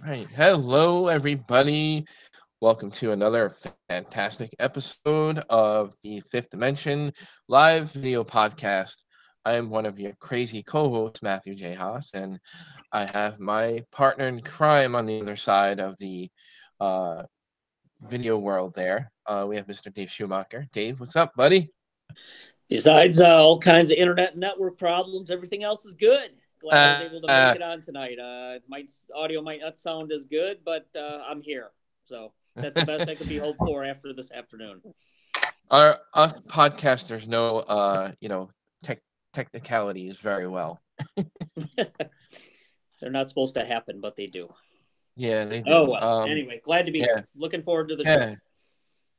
Right. Hello, everybody. Welcome to another fantastic episode of the Fifth Dimension live video podcast. I am one of your crazy co-hosts, Matthew J. Haas, and I have my partner in crime on the other side of the uh, video world there. We have Mr. Dave Schumacher. Dave, what's up, buddy? Besides all kinds of internet and network problems, everything else is good. Glad I was able to make it on tonight. Might audio might not sound as good, but I'm here, so that's the best I could be hoped for after this afternoon. Us podcasters know, technicalities very well. They're not supposed to happen, but they do. Yeah, they do. Oh well. Anyway, glad to be Yeah, here. Looking forward to the show. yeah.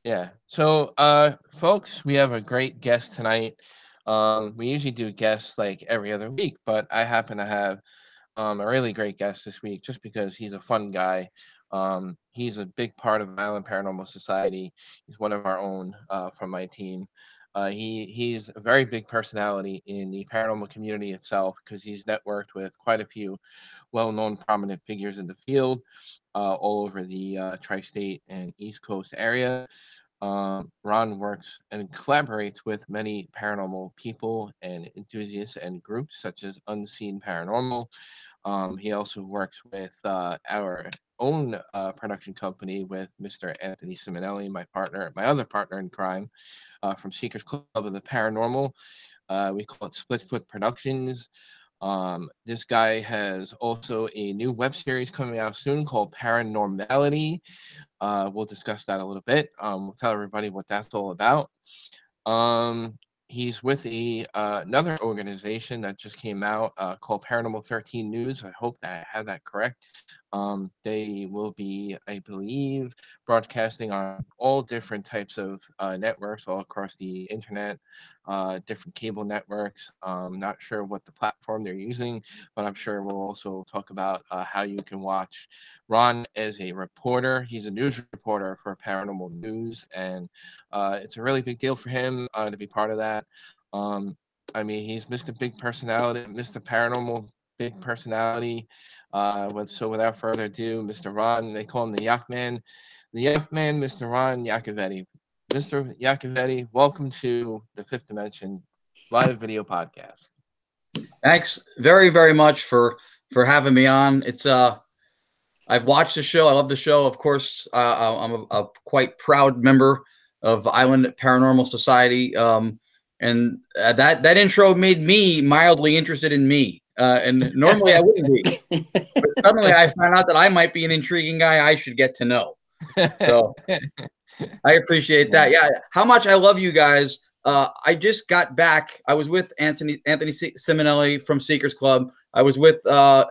Yeah. So, folks, we have a great guest tonight. We usually do guests like every other week, but I happen to have a really great guest this week just because he's a fun guy. He's a big part of Island Paranormal Society. He's one of our own from my team. He's a very big personality in the paranormal community itself because he's networked with quite a few well-known prominent figures in the field all over the tri-state and East Coast area. Ron works and collaborates with many paranormal people and enthusiasts and groups such as Unscene Paranormal. He also works with our own production company with Mr. Anthony Simonelli, my other partner in crime, from Seekers Club of the Paranormal. We call it Splitfoot Productions. This guy has also a new web series coming out soon called Paranormality. We'll discuss that a little bit. We'll tell everybody what that's all about. He's with another organization that just came out called Paranormal 13 News. I hope that I have that correct. They will be, I believe, broadcasting on all different types of networks all across the internet, different cable networks. Not sure what the platform they're using, but I'm sure we'll also talk about how you can watch Ron as a reporter. He's a news reporter for Paranormal News, and it's a really big deal for him to be part of that. Um, I mean, he's Mr. Big Personality, Mr. Paranormal Big Personality. So without further ado, Mr. Ron, they call him the Yak Man. The Yak Man, Mr. Ron Yacovetti. Mr. Yacovetti, welcome to the Fifth Dimension live video podcast. Thanks very, very much for having me on. It's I've watched the show. I love the show. Of course, I'm a quite proud member of Island Paranormal Society. And that intro made me mildly interested in me. And normally I wouldn't be, but suddenly I found out that I might be an intriguing guy I should get to know. So I appreciate that. Yeah, how much I love you guys. I just got back. I was with Anthony Simonelli from Seekers Club. I was with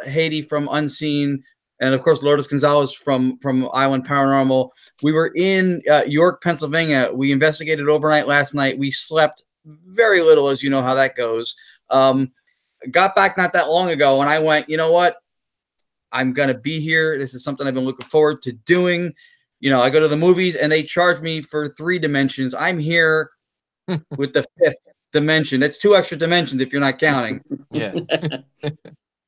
Haiti from Unseen, and of course Lourdes Gonzalez from Island Paranormal. We were in York, Pennsylvania. We investigated overnight last night. We slept very little, as you know how that goes. Got back not that long ago, and I went, you know what? I'm gonna be here. This is something I've been looking forward to doing. You know, I go to the movies and they charge me for 3 dimensions. I'm here with the 5th dimension. That's 2 extra dimensions if you're not counting. Yeah.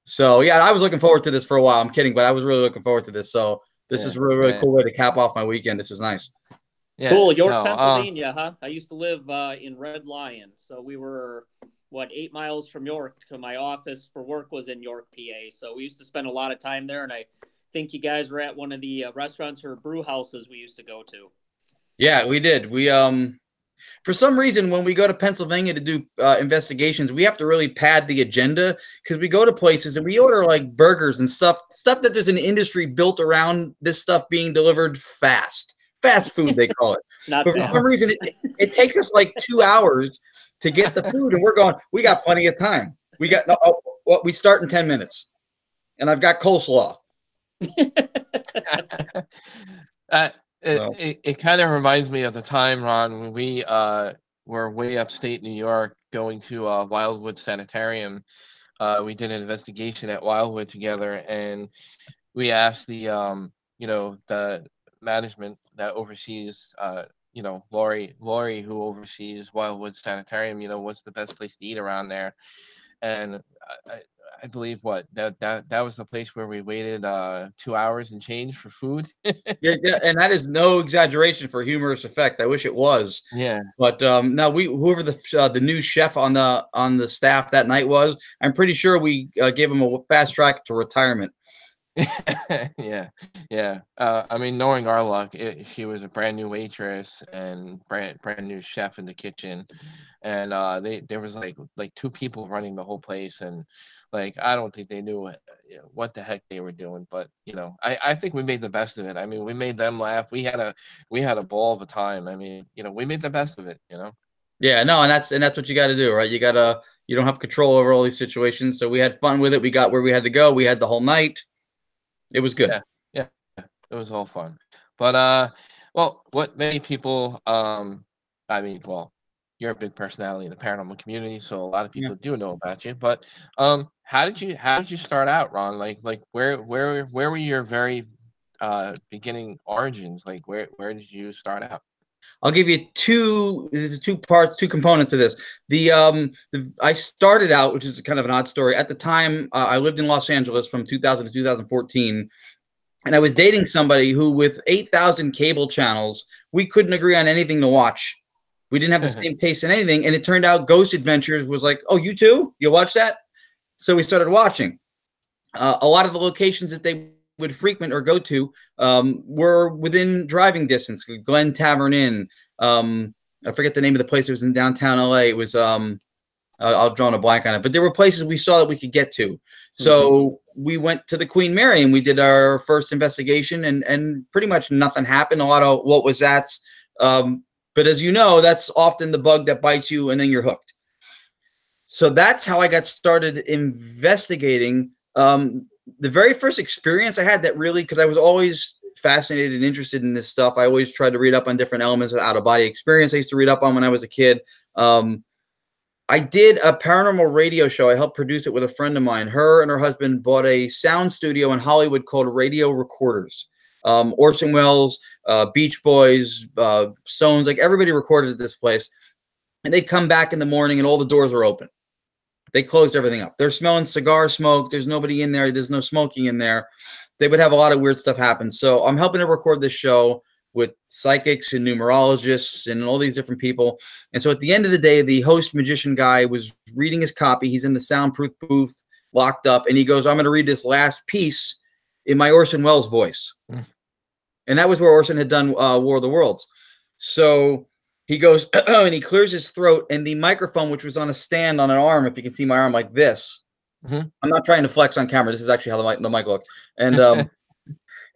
So yeah, I was looking forward to this for a while. I'm kidding, but I was really looking forward to this. So this is really, really cool way to cap off my weekend. This is nice. Yeah, cool. York, Pennsylvania, huh? I used to live in Red Lion, so we were 8 miles from York. My office for work was in York, PA. So we used to spend a lot of time there, and I think you guys were at one of the restaurants or brew houses we used to go to. Yeah, we did. We for some reason, when we go to Pennsylvania to do investigations, we have to really pad the agenda because we go to places and we order like burgers and stuff that there's an industry built around this stuff being delivered fast food, they call it. But for some reason, it takes us like 2 hours to get the food, and we're going, we got plenty of time. We start in 10 minutes, and I've got coleslaw. It kind of reminds me of the time, Ron, when we were way upstate New York going to Wildwood Sanitarium. We did an investigation at Wildwood together, and we asked the the management that oversees Lori, who oversees Wildwood Sanitarium, what's the best place to eat around there. And I believe that was the place where we waited 2 hours and change for food. Yeah, yeah, and that is no exaggeration for humorous effect. I wish it was. Yeah. But now whoever the new chef on the staff that night was, I'm pretty sure we gave him a fast track to retirement. Yeah, yeah. I mean, knowing our luck, she was a brand new waitress and brand new chef in the kitchen, and there was like two people running the whole place, and like I don't think they knew what the heck they were doing, but I think we made the best of it. I mean, we made them laugh. We had a ball of a time. I mean, we made the best of it. Yeah, no, and that's what you got to do, right? You don't have control over all these situations, so we had fun with it. We got where we had to go. We had the whole night. It was good. Yeah, it was all fun. But well, what many people, I mean, well, you're a big personality in the paranormal community, so a lot of Yeah. people do know about you. But how did you start out, Ron? Like where were your very beginning origins? Like where did you start out? I'll give you two parts, two components to this. I started out, which is kind of an odd story. At the time, I lived in Los Angeles from 2000 to 2014, and I was dating somebody who, with 8,000 cable channels, we couldn't agree on anything to watch. We didn't have the same taste in anything, and it turned out Ghost Adventures was like, oh, you too? You watch that? So we started watching. A lot of the locations that they would frequent or go to were within driving distance. Glen Tavern Inn. I forget the name of the place. It was in downtown LA. It was I'll draw a blank on it, but there were places we saw that we could get to. So we went to the Queen Mary and we did our first investigation, and pretty much nothing happened. A lot of what was that's, but as you know, that's often the bug that bites you and then you're hooked. So that's how I got started investigating. The very first experience I had that really, because I was always fascinated and interested in this stuff. I always tried to read up on different elements of out-of-body experience I used to read up on when I was a kid. I did a paranormal radio show. I helped produce it with a friend of mine. Her and her husband bought a sound studio in Hollywood called Radio Recorders. Orson Welles, Beach Boys, Stones, like everybody recorded at this place. And they come back in the morning and all the doors are open. They closed everything up. They're smelling cigar smoke. There's nobody in there. There's no smoking in there. They would have a lot of weird stuff happen. So I'm helping to record this show with psychics and numerologists and all these different people. And so at the end of the day, the host magician guy was reading his copy. He's in the soundproof booth, locked up, and he goes, I'm going to read this last piece in my Orson Welles voice. And that was where Orson had done War of the Worlds. So he goes, and he clears his throat, and the microphone, which was on a stand on an arm, if you can see my arm like this. I'm not trying to flex on camera. This is actually how the mic looked. And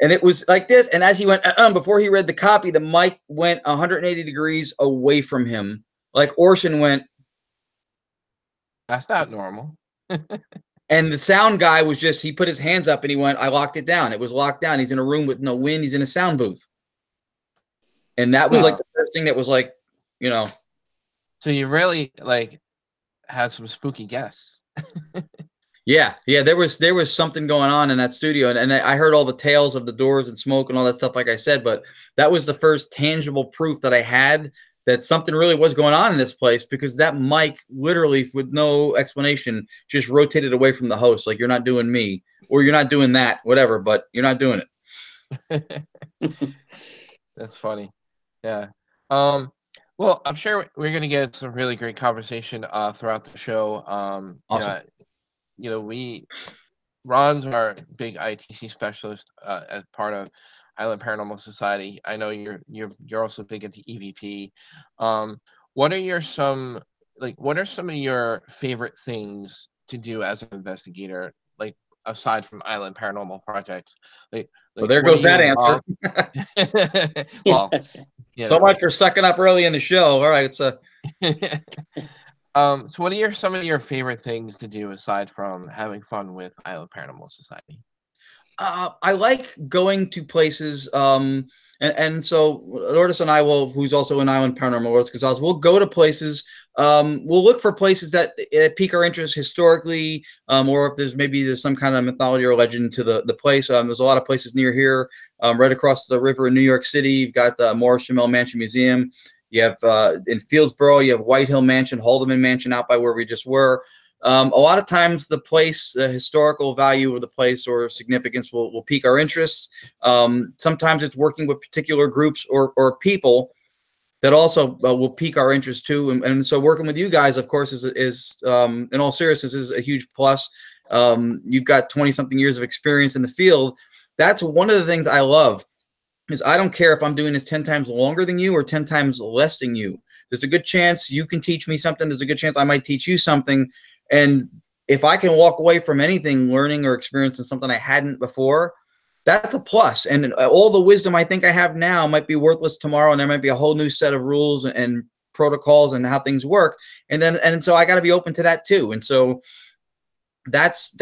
and it was like this. And as he went, before he read the copy, the mic went 180 degrees away from him. Like Orson went. That's not normal. And the sound guy was just, he put his hands up and he went, I locked it down. It was locked down. He's in a room with no wind. He's in a sound booth. And that was like the first thing that was like, So you really like had some spooky guests. Yeah. There was something going on in that studio, and I heard all the tales of the doors and smoke and all that stuff, like I said. But that was the first tangible proof that I had that something really was going on in this place, because that mic literally, with no explanation, just rotated away from the host. Like, you're not doing me, or you're not doing that, whatever, but you're not doing it. That's funny. Yeah. Well, I'm sure we're going to get some really great conversation throughout the show. Awesome. Ron's our big ITC specialist as part of Island Paranormal Society. I know you're also big into EVP. What are some of your favorite things to do as an investigator, like aside from Island Paranormal Projects? Well, there goes that answer. Well, so much for sucking up early in the show. All right, so what are some of your favorite things to do aside from having fun with Island Paranormal Society? I like going to places, and so Lourdes and I will, who's also in Island Paranormal, Lourdes Gonzalez, we'll go to places. We'll look for places that pique our interest historically, or if there's some kind of mythology or legend to the place. There's a lot of places near here, right across the river in New York City. You've got the Morris Jamel Mansion Museum. You have in Fieldsboro, you have White Hill Mansion, Haldeman Mansion out by where we just were. A lot of times the place, the historical value of the place or significance will pique our interests. Sometimes it's working with particular groups or people that also will pique our interest too. And so working with you guys, of course, is in all seriousness, is a huge plus. You've got 20-something years of experience in the field. That's one of the things I love, is I don't care if I'm doing this 10 times longer than you or 10 times less than you. There's a good chance you can teach me something. There's a good chance I might teach you something. And if I can walk away from anything learning or experiencing something I hadn't before, that's a plus. And all the wisdom I think I have now might be worthless tomorrow, and there might be a whole new set of rules and protocols and how things work. And so I got to be open to that too. And so that's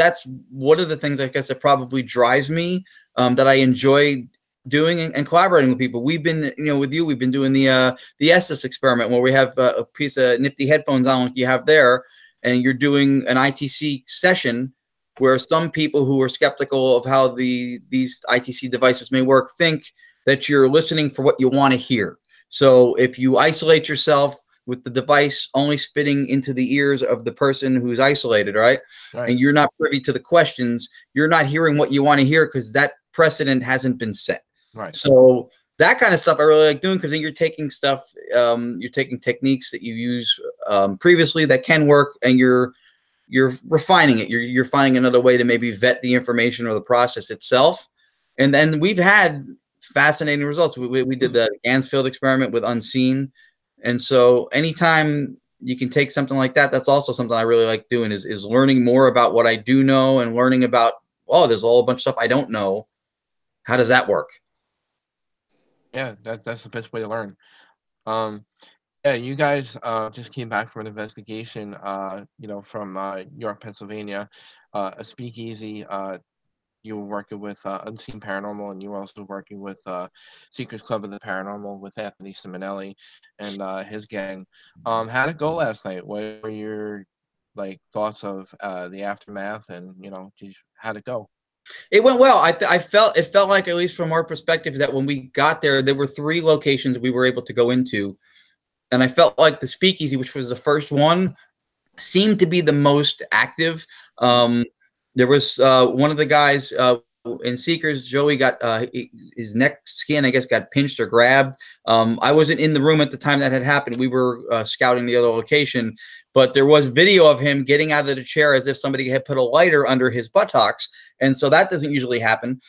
one of the things, I guess, that probably drives me, that I enjoy doing and collaborating with people. We've been, with you, we've been doing the Estes experiment, where we have a piece of nifty headphones on like you have there, and you're doing an ITC session where some people who are skeptical of how these ITC devices may work think that you're listening for what you want to hear. So if you isolate yourself with the device only spitting into the ears of the person who's isolated, right? And you're not privy to the questions, you're not hearing what you want to hear, because that precedent hasn't been set. Right. So that kind of stuff I really like doing, because then you're taking stuff, you're taking techniques that you used previously that can work, and you're refining it. You're finding another way to maybe vet the information or the process itself. And then we've had fascinating results. We did the Gansfield experiment with Unscene. And so anytime you can take something like that, that's also something I really like doing, is learning more about what I do know, and learning about, oh, there's a whole bunch of stuff I don't know. How does that work? Yeah, that's the best way to learn. Yeah, you guys just came back from an investigation, from York, Pennsylvania, a speakeasy. You were working with Unscene Paranormal, and you were also working with Seekers Club of the Paranormal with Anthony Simonelli and his gang. How'd it go last night? What were your thoughts of the aftermath, and how'd it go? It went well. It felt like, at least from our perspective, that when we got there were 3 locations we were able to go into. And I felt like the speakeasy, which was the first one, seemed to be the most active. There was one of the guys in Seekers, Joey, got his neck skin, I guess, got pinched or grabbed. I wasn't in the room at the time that had happened. We were scouting the other location, but there was video of him getting out of the chair as if somebody had put a lighter under his buttocks. And so that doesn't usually happen.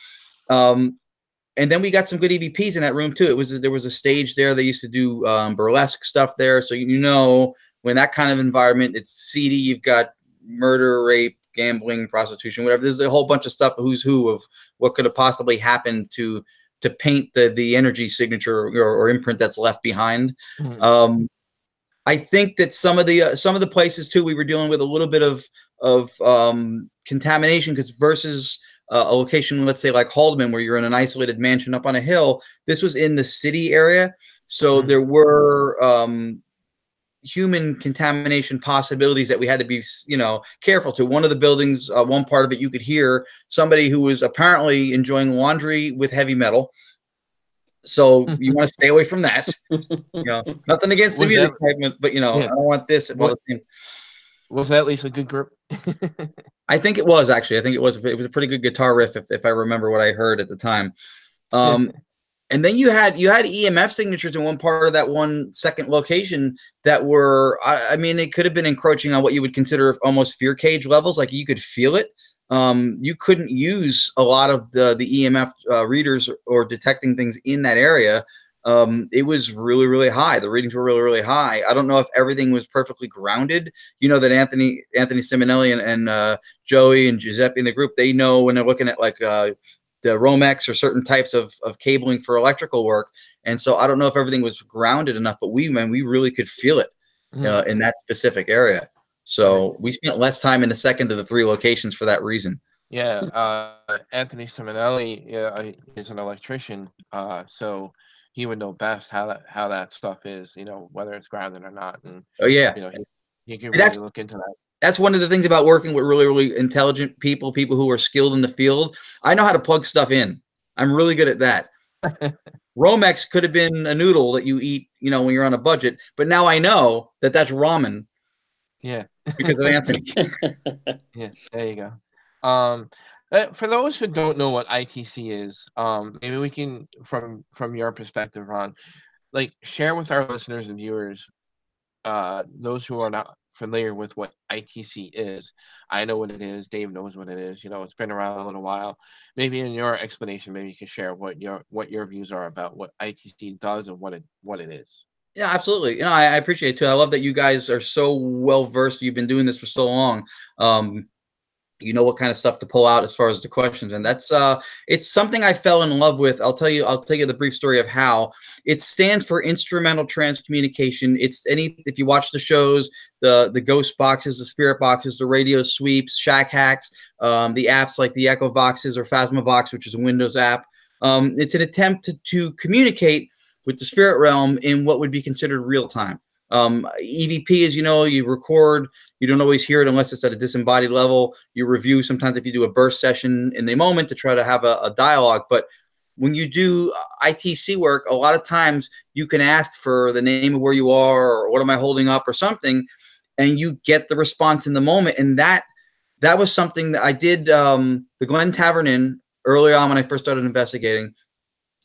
And then we got some good EVPs in that room too. There was a stage there. They used to do burlesque stuff there. So when that kind of environment, it's seedy. You've got murder, rape, gambling, prostitution, whatever. There's a whole bunch of stuff, who's who of what could have possibly happened to paint the energy signature or imprint that's left behind. Mm-hmm. I think that some of the places too, we were dealing with a little bit of contamination, because versus a location, let's say like Haldeman, where you're in an isolated mansion up on a hill, this was in the city area. So there were human contamination possibilities that we had to be, careful to. One of the buildings, one part of it, you could hear somebody who was apparently enjoying laundry with heavy metal. So you want to stay away from that. Nothing against the music segment, but yeah. I don't want this. Was that at least a good group? I think it was, actually. I think it was a pretty good guitar riff, if I remember what I heard at the time. And then you had EMF signatures in one part of that one second location that were, it could have been encroaching on what you would consider almost fear cage levels. Like, you could feel it. You couldn't use a lot of the EMF readers or detecting things in that area. It was really, really high. The readings were really, really high. I don't know if everything was perfectly grounded. You know that Anthony Simonelli and Joey and Giuseppe in the group, they know when they're looking at the Romex or certain types of cabling for electrical work. And so I don't know if everything was grounded enough, but we really could feel it in that specific area. So we spent less time in the second of the 3 locations for that reason. Yeah. Anthony Simonelli is an electrician. So he would know best how that stuff is, whether it's grounded or not. And oh yeah, he can really look into that. That's one of the things about working with really, really intelligent people who are skilled in the field. I know how to plug stuff in. I'm really good at that. Romex could have been a noodle that you eat, when you're on a budget, but now I know that that's ramen. Yeah. because of Anthony. Yeah, there you go. For those who don't know what ITC is, maybe we can, from your perspective, Ron, like share with our listeners and viewers, those who are not familiar with what ITC is. I know what it is. Dave knows what it is. You know, it's been around a little while. Maybe in your explanation, maybe you can share what your views are about what ITC does and what it is. Yeah, absolutely. You know, I appreciate it too. I love that you guys are so well versed. You've been doing this for so long. You know what kind of stuff to pull out as far as the questions, and that's it's something I fell in love with. I'll tell you the brief story of how it stands for instrumental transcommunication. It's if you watch the shows, the ghost boxes, the spirit boxes, the radio sweeps, shack hacks, the apps like the Echo boxes or Phasma box, which is a Windows app. It's an attempt to communicate with the spirit realm in what would be considered real time. EVP, as you know, you record. You don't always hear it unless it's at a disembodied level. You review sometimes if you do a burst session in the moment to try to have a dialogue. But when you do ITC work, a lot of times you can ask for the name of where you are or what am I holding up or something, and you get the response in the moment. And that was something that I did the Glen Tavern Inn early on when I first started investigating.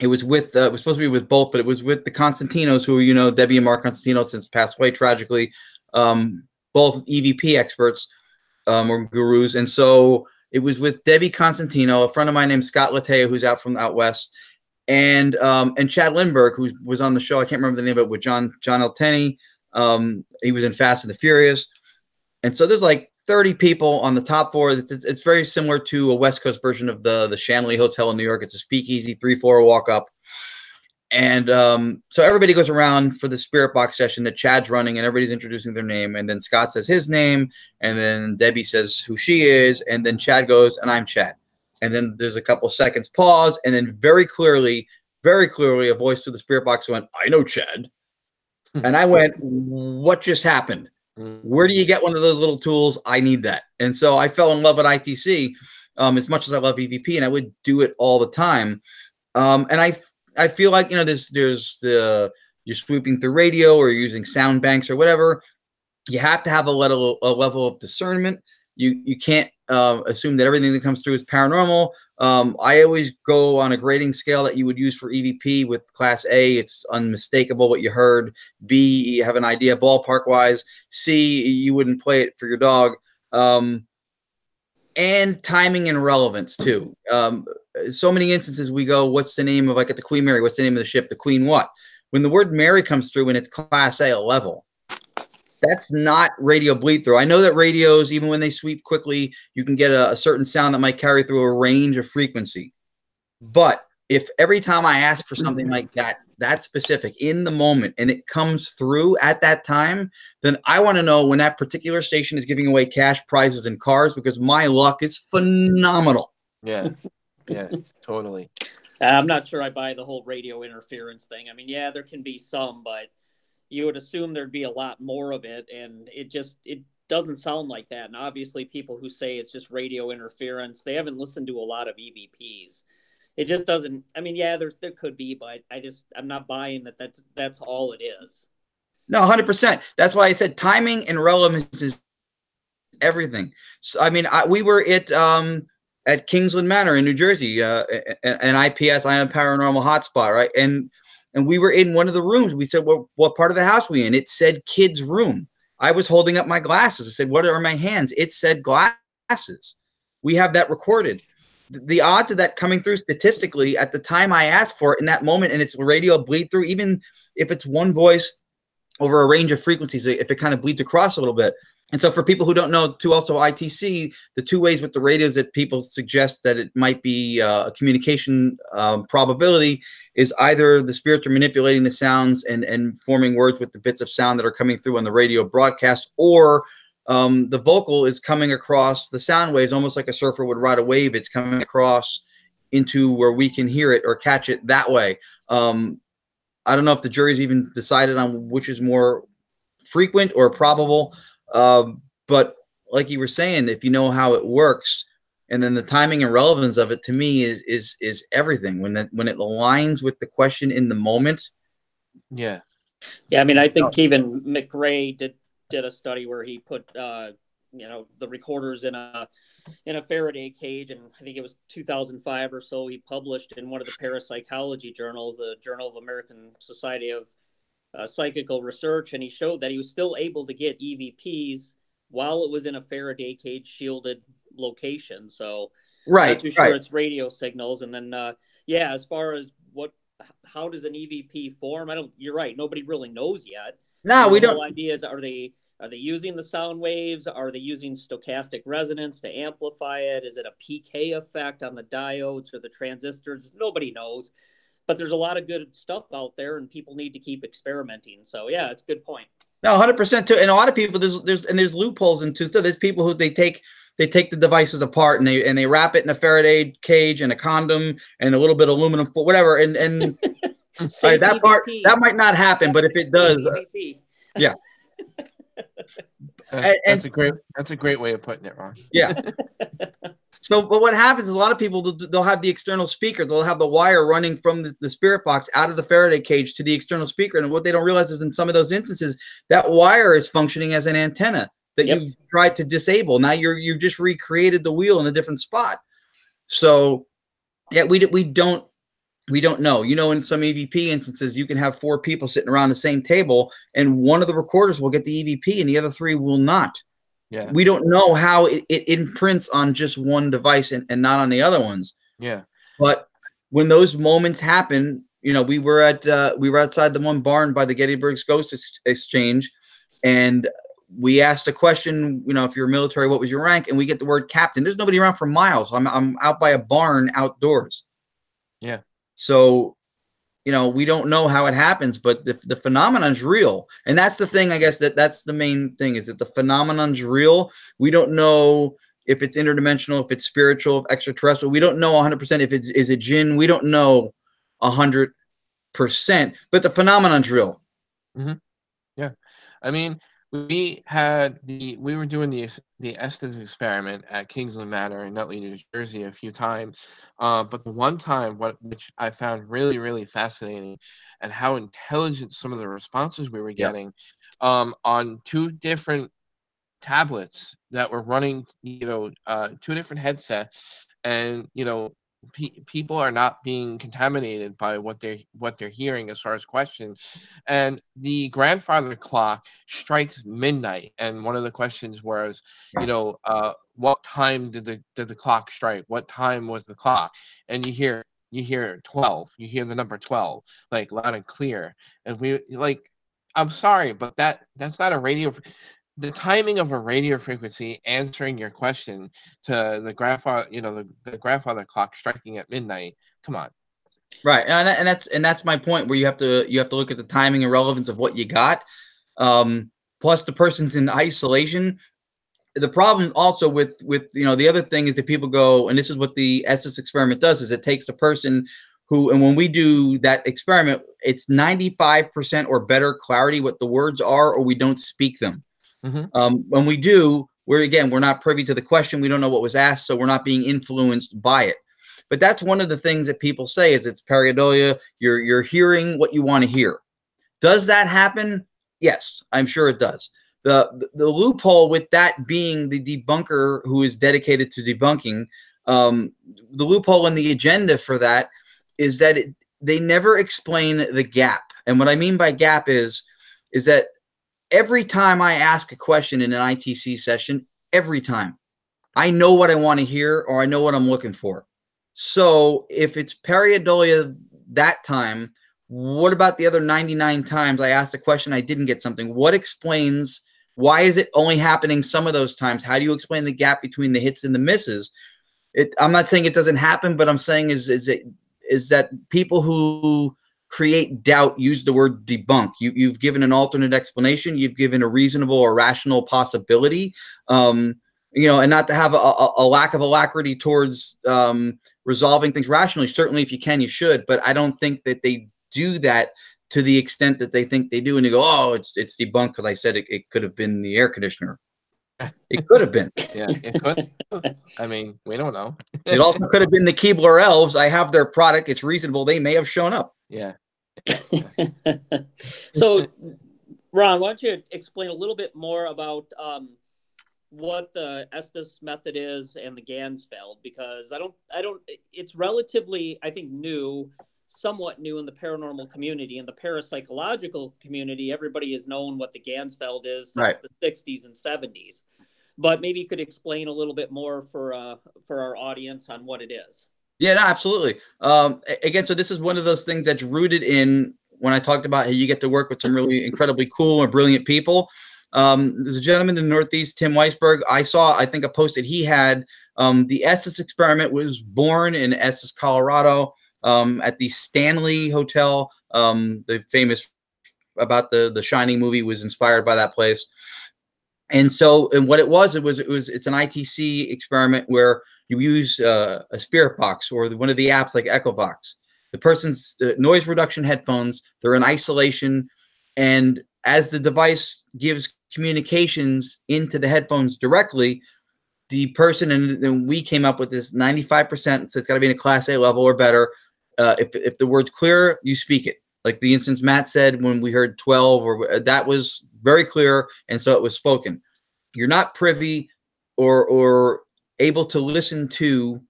It was with it was supposed to be with both, but it was with the Constantinos, who, you know, Debbie and Mark Constantino, since passed away tragically, both EVP experts or gurus. And so it was with Debbie Constantino, a friend of mine named Scott Lateo, who's out west, and Chad Lindbergh, who was on the show. I can't remember the name of it, with John L. Tenney. He was in Fast and the Furious. And so there's like 30 people on the top floor. It's very similar to a West Coast version of the Shanley Hotel in New York. It's a speakeasy, 3-floor walk up. And so everybody goes around for the spirit box session that Chad's running, and everybody's introducing their name. And then Scott says his name, and then Debbie says who she is, and then Chad goes, and I'm Chad. And then there's a couple seconds pause, and then very clearly, a voice through the spirit box went, I know Chad. And I went, what just happened? Where do you get one of those little tools? I need that. And so I fell in love with ITC as much as I love EVP, and I would do it all the time. And I feel like, you know, there's you're sweeping through radio or you're using sound banks or whatever. You have to have a level of discernment. You can't assume that everything that comes through is paranormal. I always go on a grading scale that you would use for EVP. With class A, it's unmistakable what you heard. B, you have an idea ballpark wise. C, you wouldn't play it for your dog. And timing and relevance too. So many instances we go, what's the name of, like at the Queen Mary, what's the name of the ship? The Queen what? When the word Mary comes through and it's class A level, that's not radio bleed through. I know that radios, even when they sweep quickly, you can get a certain sound that might carry through a range of frequency. But if every time I ask for something like that specific in the moment, and it comes through at that time, then I want to know when that particular station is giving away cash prizes and cars, because my luck is phenomenal. Yeah, yeah, totally. I'm not sure I buy the whole radio interference thing. I mean, yeah, there can be some, but you would assume there'd be a lot more of it, and it doesn't sound like that. And obviously people who say it's just radio interference, they haven't listened to a lot of EVPs. It just doesn't. I mean, yeah, there could be, but I'm not buying that's all it is. No, 100%. That's why I said timing and relevance is everything. So, I mean, we were at Kingsland Manor in New Jersey, an IPS, I am Paranormal hotspot, right? And we were in one of the rooms. We said, well, what part of the house we in? It said kids' room. I was holding up my glasses. I said, what are my hands? It said glasses. We have that recorded. The odds of that coming through statistically at the time I asked for it in that moment, and it's radio bleed through, even if it's one voice over a range of frequencies, if it kind of bleeds across a little bit. And so for people who don't know, too, also ITC, the two ways with the radios that people suggest that it might be a communication probability is either the spirits are manipulating the sounds and forming words with the bits of sound that are coming through on the radio broadcast, or the vocal is coming across the sound waves, almost like a surfer would ride a wave. It's coming across into where we can hear it or catch it that way. I don't know if the jury's even decided on which is more frequent or probable. But like you were saying, if you know how it works, and then the timing and relevance of it, to me is everything. When it aligns with the question in the moment. Yeah. Yeah. I mean, I think even McRae did a study where he put the recorders in a Faraday cage, and I think it was 2005 or so. He published in one of the parapsychology journals, the Journal of American Society of Psychical Research, and he showed that he was still able to get EVPs while it was in a Faraday cage shielded location. So not too sure it's radio signals. And then as far as how does an EVP form? You're right. Nobody really knows yet. No, we don't. The whole idea is, are they using the sound waves? Are they using stochastic resonance to amplify it? Is it a PK effect on the diodes or the transistors? Nobody knows. But there's a lot of good stuff out there, and people need to keep experimenting. So yeah, it's a good point. No, 100% too. And a lot of people, there's loopholes into stuff. There's people who they take the devices apart and they wrap it in a Faraday cage and a condom and a little bit of aluminum foil, whatever. And right, that part that might not happen, but if it does, yeah. That's a great way of putting it, Ron. Yeah. So, but what happens is a lot of people, they'll have the external speakers. They'll have the wire running from the spirit box out of the Faraday cage to the external speaker. And what they don't realize is in some of those instances, that wire is functioning as an antenna that you've tried to disable. Now you've just recreated the wheel in a different spot. So yeah, we don't know. In some EVP instances, you can have 4 people sitting around the same table and one of the recorders will get the EVP and the other 3 will not. Yeah. We don't know how it imprints on just one device and not on the other ones. Yeah. But when those moments happen, we were outside the one barn by the Gettysburg Ghost Exchange, and we asked a question, if you're military, what was your rank? And we get the word captain. There's nobody around for miles. I'm out by a barn outdoors. Yeah. So, we don't know how it happens, but the phenomenon's real. And that's the thing, I guess, that's the main thing, is that the phenomenon's real. We don't know if it's interdimensional, if it's spiritual, if extraterrestrial. We don't know 100% if is it jinn. We don't know 100%, but the phenomenon's real. Mm-hmm. Yeah. I mean, we were doing the Estes experiment at Kingsland Manor in Nutley, New Jersey a few times. But the one time which I found really, really fascinating, and how intelligent some of the responses we were getting on 2 different tablets that were running, 2 different headsets, and people are not being contaminated by what they're hearing as far as questions. And the grandfather clock strikes midnight, and one of the questions was, what time did the clock strike? What time was the clock? And you hear 12. You hear the number 12, like, loud and clear. And we I'm sorry, but that's not a radio. The timing of a radio frequency answering your question to the grandfather, the grandfather clock striking at midnight. Come on. Right. And that's my point, where you have to look at the timing and relevance of what you got. Plus the person's in isolation. The problem also with the other thing is that people go, and this is what the Estes experiment does, is it takes the person who, and when we do that experiment, it's 95% or better clarity what the words are, or we don't speak them. Mm-hmm. When we do, we're not privy to the question. We don't know what was asked, so we're not being influenced by it. But that's one of the things that people say, is it's pareidolia. You're hearing what you want to hear. Does that happen? Yes, I'm sure it does. The loophole with that being the debunker who is dedicated to debunking, the loophole in the agenda for that is that they never explain the gap. And what I mean by gap is that every time I ask a question in an ITC session, every time, I know what I want to hear, or I know what I'm looking for. So if it's pareidolia that time, what about the other 99 times I asked a question, I didn't get something? What explains, why is it only happening some of those times? How do you explain the gap between the hits and the misses? I'm not saying it doesn't happen, but I'm saying is that people who create doubt use the word debunk. You've given an alternate explanation. You've given a reasonable or rational possibility, and not to have a lack of alacrity towards resolving things rationally. Certainly, if you can, you should. But I don't think that they do that to the extent that they think they do. And they go, oh, it's debunked because I said it could have been the air conditioner. It could have been. Yeah, it could. I mean, we don't know. It also could have been the Keebler elves. I have their product. It's reasonable. They may have shown up. Yeah. So Ron, why don't you explain a little bit more about what the Estes method is and the Gansfeld? Because it's relatively, I think, somewhat new in the paranormal community. In the parapsychological community, everybody has known what the Gansfeld is since the 60s and 70s. But maybe you could explain a little bit more for our audience on what it is. Yeah, no, absolutely. Again, so this is one of those things that's rooted in when I talked about how you get to work with some really incredibly cool and brilliant people. There's a gentleman in the Northeast, Tim Weisberg. I think a post that he had. The Estes experiment was born in Estes, Colorado, at the Stanley Hotel. The famous about the Shining movie was inspired by that place. And so, and what it's an ITC experiment where you use a spirit box or one of the apps like Echovox. The person's noise reduction headphones, they're in isolation, and as the device gives communications into the headphones directly, the person, and then we came up with this 95%, so it's got to be in a Class A level or better. If the word's clear, you speak it. Like the instance Matt said when we heard 12, or that was very clear, and so it was spoken. You're not privy or able to listen to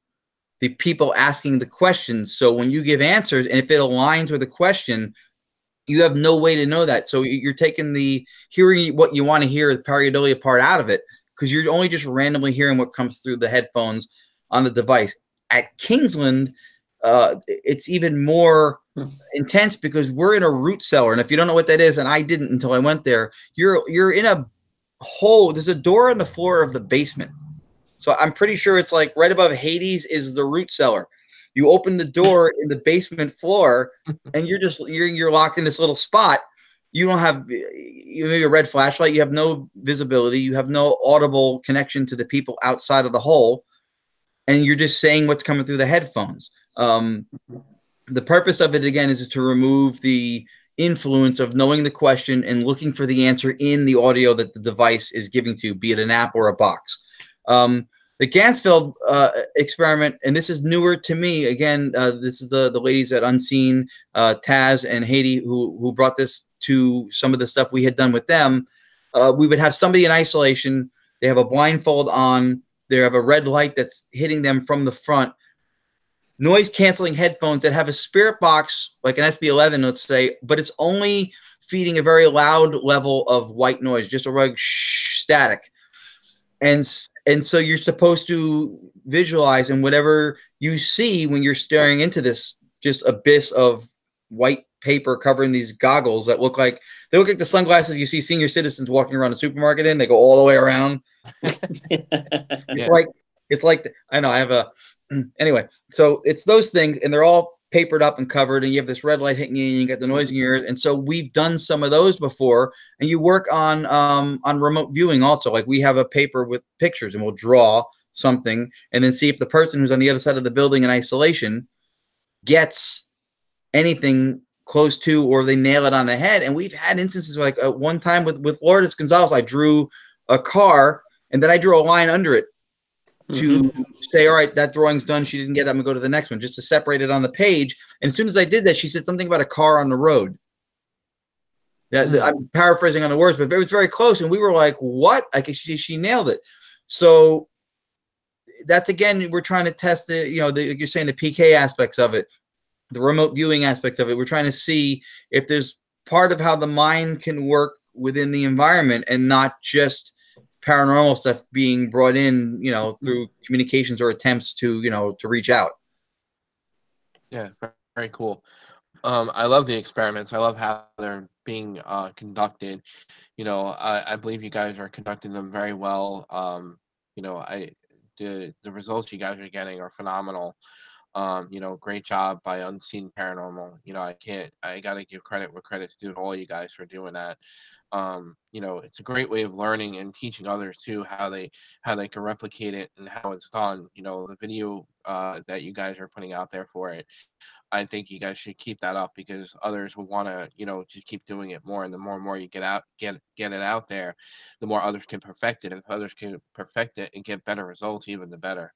the people asking the questions. So when you give answers, and if it aligns with the question, you have no way to know that. So you're taking the hearing what you want to hear, the pareidolia part out of it, because you're only just randomly hearing what comes through the headphones on the device. At Kingsland, it's even more intense because we're in a root cellar. And if you don't know what that is, and I didn't until I went there, you're in a hole. There's a door on the floor of the basement. So I'm pretty sure it's like right above Hades is the root cellar. You open the door in the basement floor, and you're locked in this little spot. You don't have maybe a red flashlight. You have no visibility. You have no audible connection to the people outside of the hole, and you're just saying what's coming through the headphones. The purpose of it again is to remove the influence of knowing the question and looking for the answer in the audio that the device is giving to you, be it an app or a box. The Gansfeld experiment, and this is newer to me. Again, this is the ladies at Unscene, Taz and Haiti, who brought this to some of the stuff we had done with them. We would have somebody in isolation. They have a blindfold on. They have a red light that's hitting them from the front. Noise-canceling headphones that have a spirit box, like an SB11, let's say, but it's only feeding a very loud level of white noise, just a rug static. And so you're supposed to visualize, and whatever you see when you're staring into this just abyss of white paper covering these goggles that look like the sunglasses you see senior citizens walking around a supermarket in. They go all the way around. It's like I know I have a anyway. So it's those things, and they're all papered up and covered, and you have this red light hitting you, and you get the noise in your ears. And so we've done some of those before, and you work on remote viewing also. Like we have a paper with pictures, and we'll draw something, and then see if the person who's on the other side of the building in isolation gets anything close to, or they nail it on the head. And we've had instances like one time with Lourdes Gonzalez, I drew a car, and then I drew a line under it to say, all right, that drawing's done. She didn't get it. I'm going to go to the next one, just to separate it on the page. And as soon as I did that, she said something about a car on the road. I'm paraphrasing on the words, but it was very close. And we were like, what? She nailed it. So that's, again, we're trying to test you're saying the PK aspects of it, the remote viewing aspects of it. We're trying to see if there's part of how the mind can work within the environment and not just paranormal stuff being brought in, through communications or attempts to, to reach out. Yeah, very cool. I love the experiments. I love how they're being conducted. I believe you guys are conducting them very well. The results you guys are getting are phenomenal. Great job by Unscene Paranormal. I gotta give credit where credit's due to all you guys for doing that. It's a great way of learning and teaching others too how they can replicate it and how it's done. The video that you guys are putting out there for it, I think you guys should keep that up because others will want to, just keep doing it more. And the more and more you get it out there, the more others can perfect it. And if others can perfect it and get better results, even the better.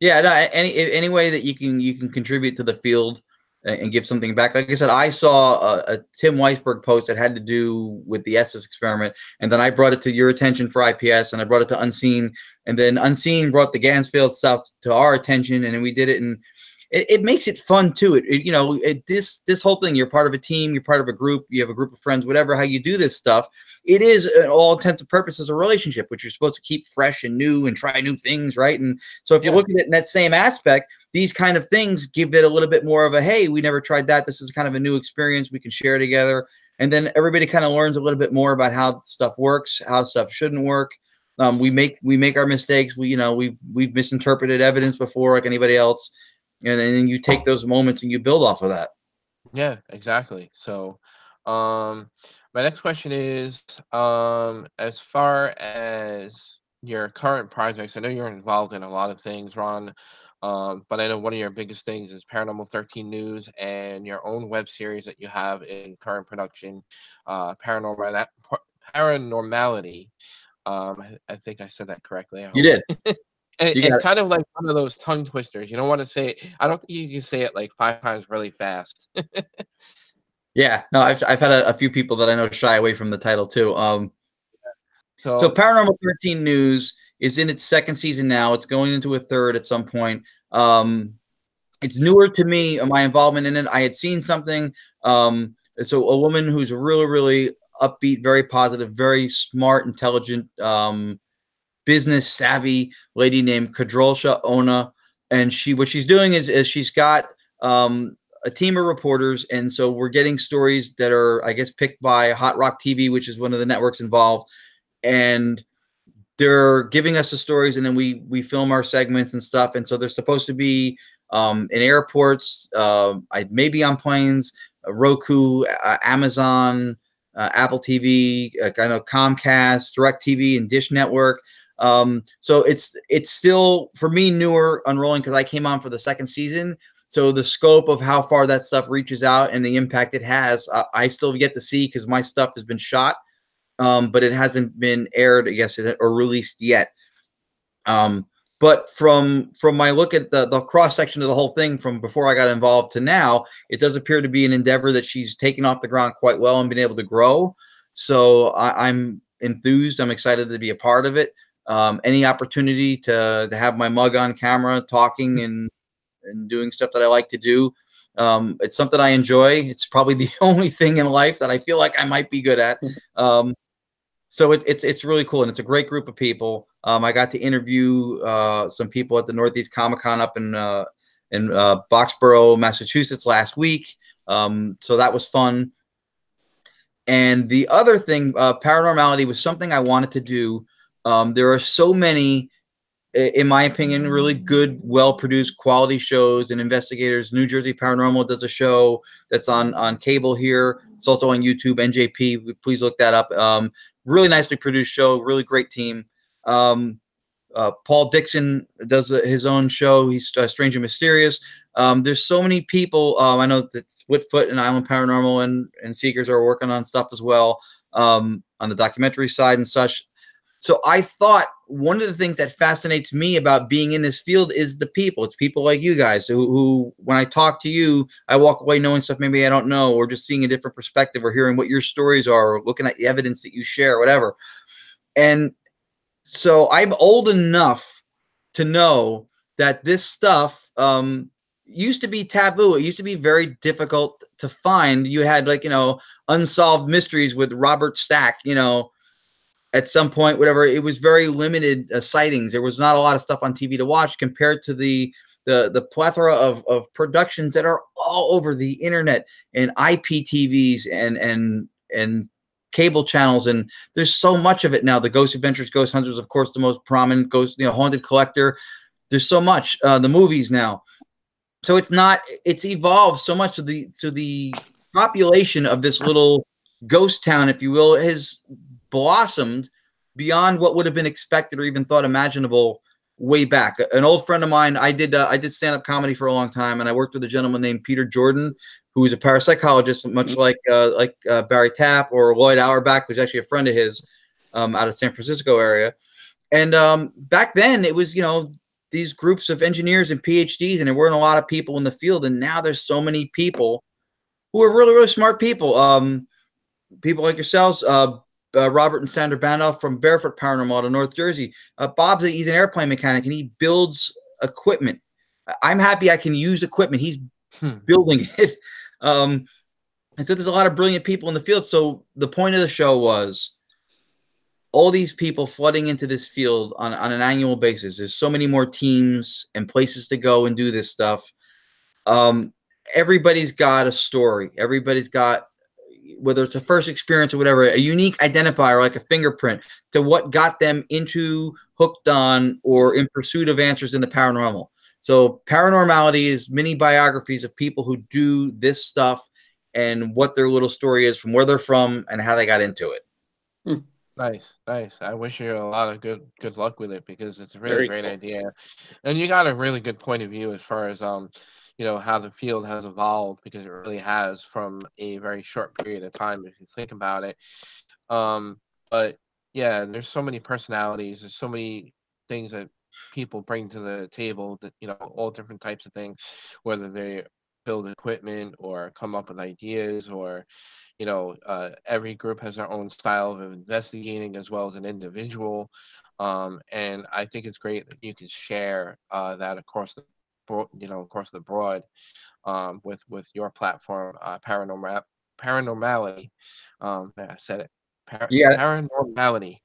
Yeah, no, any way that you can contribute to the field and give something back. Like I said, I saw a Tim Weisberg post that had to do with the Estes experiment, and then I brought it to your attention for IPS, and I brought it to Unscene, and then Unscene brought the Gansfield stuff to our attention, and then we did it, and it makes it fun too. This whole thing, you're part of a team, you're part of a group, you have a group of friends, whatever, how you do this stuff. It is, in all intents and purposes, a relationship, which you're supposed to keep fresh and new and try new things, right? And so if you look at it in that same aspect, these kind of things give it a little bit more of a, hey, we never tried that. This is kind of a new experience. We can share together. And then everybody kind of learns a little bit more about how stuff works, how stuff shouldn't work. We make our mistakes. We've misinterpreted evidence before, like anybody else. And then you take those moments and you build off of that. Yeah, exactly. So, my next question is, as far as your current projects, I know you're involved in a lot of things, Ron. But I know one of your biggest things is Paranormal 13 News and your own web series that you have in current production, Paranormality. I think I said that correctly. You did. It's kind of like one of those tongue twisters. You don't want to say it. I don't think you can say it like 5 times really fast. Yeah, no, I've had a few people that I know shy away from the title too. So Paranormal 13 News is in its second season now. It's going into a third at some point. It's newer to me, my involvement in it. I had seen something. So a woman who's really, really upbeat, very positive, very smart, intelligent, business savvy lady named Kadrolsha Ona. And what she's doing is she's got a team of reporters. And so we're getting stories that are, I guess, picked by Hot Rock TV, which is one of the networks involved. And they're giving us the stories, and then we film our segments and stuff. And so they're supposed to be in airports, maybe on planes, Roku, Amazon, Apple TV, kind of Comcast, DirecTV, and Dish Network. So it's still, for me, newer, unrolling, because I came on for the second season. So the scope of how far that stuff reaches out and the impact it has, I still get to see, because my stuff has been shot. But it hasn't been aired, I guess, or released yet. But from my look at the cross section of the whole thing, from before I got involved to now, it does appear to be an endeavor that she's taken off the ground quite well and been able to grow. So I'm enthused. I'm excited to be a part of it. Any opportunity to have my mug on camera, talking and doing stuff that I like to do. It's something I enjoy. It's probably the only thing in life that I feel like I might be good at. So it's really cool, and it's a great group of people. I got to interview some people at the Northeast Comic-Con up in Boxborough, Massachusetts last week. So that was fun. And the other thing, Paranormality was something I wanted to do. There are so many, in my opinion, really good, well-produced, quality shows and investigators. New Jersey Paranormal does a show that's on cable here. It's also on YouTube, NJP. Please look that up. Really nicely produced show, really great team. Paul Dixon does his own show. He's Strange and Mysterious. There's so many people. I know that Splitfoot and Island Paranormal and Seekers are working on stuff as well, on the documentary side and such. So I thought one of the things that fascinates me about being in this field is the people. It's people like you guys who when I talk to you, I walk away knowing stuff maybe I don't know, or just seeing a different perspective, or hearing what your stories are, or looking at the evidence that you share, whatever. And so I'm old enough to know that this stuff used to be taboo. It used to be very difficult to find. You had, like, Unsolved Mysteries with Robert Stack, at some point, whatever. It was very limited sightings. There was not a lot of stuff on TV to watch compared to the plethora of productions that are all over the internet and IPTVs and cable channels. And there's so much of it now. The Ghost Adventures, Ghost Hunters, of course, the most prominent. Ghost, Haunted Collector. There's so much. The movies now. So it's evolved so much to the population of this little ghost town, if you will, has blossomed beyond what would have been expected or even thought imaginable way back. An old friend of mine, I did stand-up comedy for a long time, and I worked with a gentleman named Peter Jordan, who is a parapsychologist, much like Barry Tapp or Lloyd Auerbach, who's actually a friend of his, out of San Francisco area. And back then, it was, these groups of engineers and PhDs, and there weren't a lot of people in the field. And now there's so many people who are really, really smart people. People like yourselves, Robert and Sandra Banoff from Barefoot Paranormal out of North Jersey. Bob's he's an airplane mechanic, and he builds equipment. I'm happy I can use equipment. He's building it. And so there's a lot of brilliant people in the field. So the point of the show was all these people flooding into this field on an annual basis. There's so many more teams and places to go and do this stuff. Everybody's got a story. Everybody's got, whether it's a first experience or whatever, a unique identifier like a fingerprint to what got them into, hooked on, or in pursuit of answers in the paranormal. So Paranormality is mini biographies of people who do this stuff and what their little story is, from where they're from and how they got into it. Nice, nice. I wish you a lot of good luck with it, because it's a really great idea, and you got a really good point of view as far as you know, how the field has evolved, because it really has, from a very short period of time if you think about it. But yeah, there's so many personalities, there's so many things that people bring to the table, that, you know, all different types of things, whether they build equipment or come up with ideas, or, you know, every group has their own style of investigating as well as an individual. And I think it's great that you can share that across the across the broad, with your platform, Paranormality. I said it. Paranormality.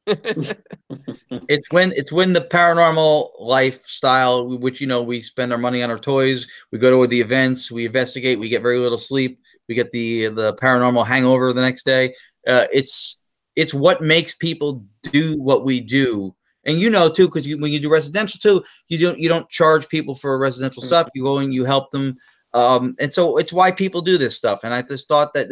It's when the paranormal lifestyle, which, you know, we spend our money on our toys, we go to the events, we investigate, we get very little sleep, we get the paranormal hangover the next day. It's what makes people do what we do. And you know too, because when you do residential too, you don't charge people for residential stuff. You go and you help them, and so it's why people do this stuff. And I just thought that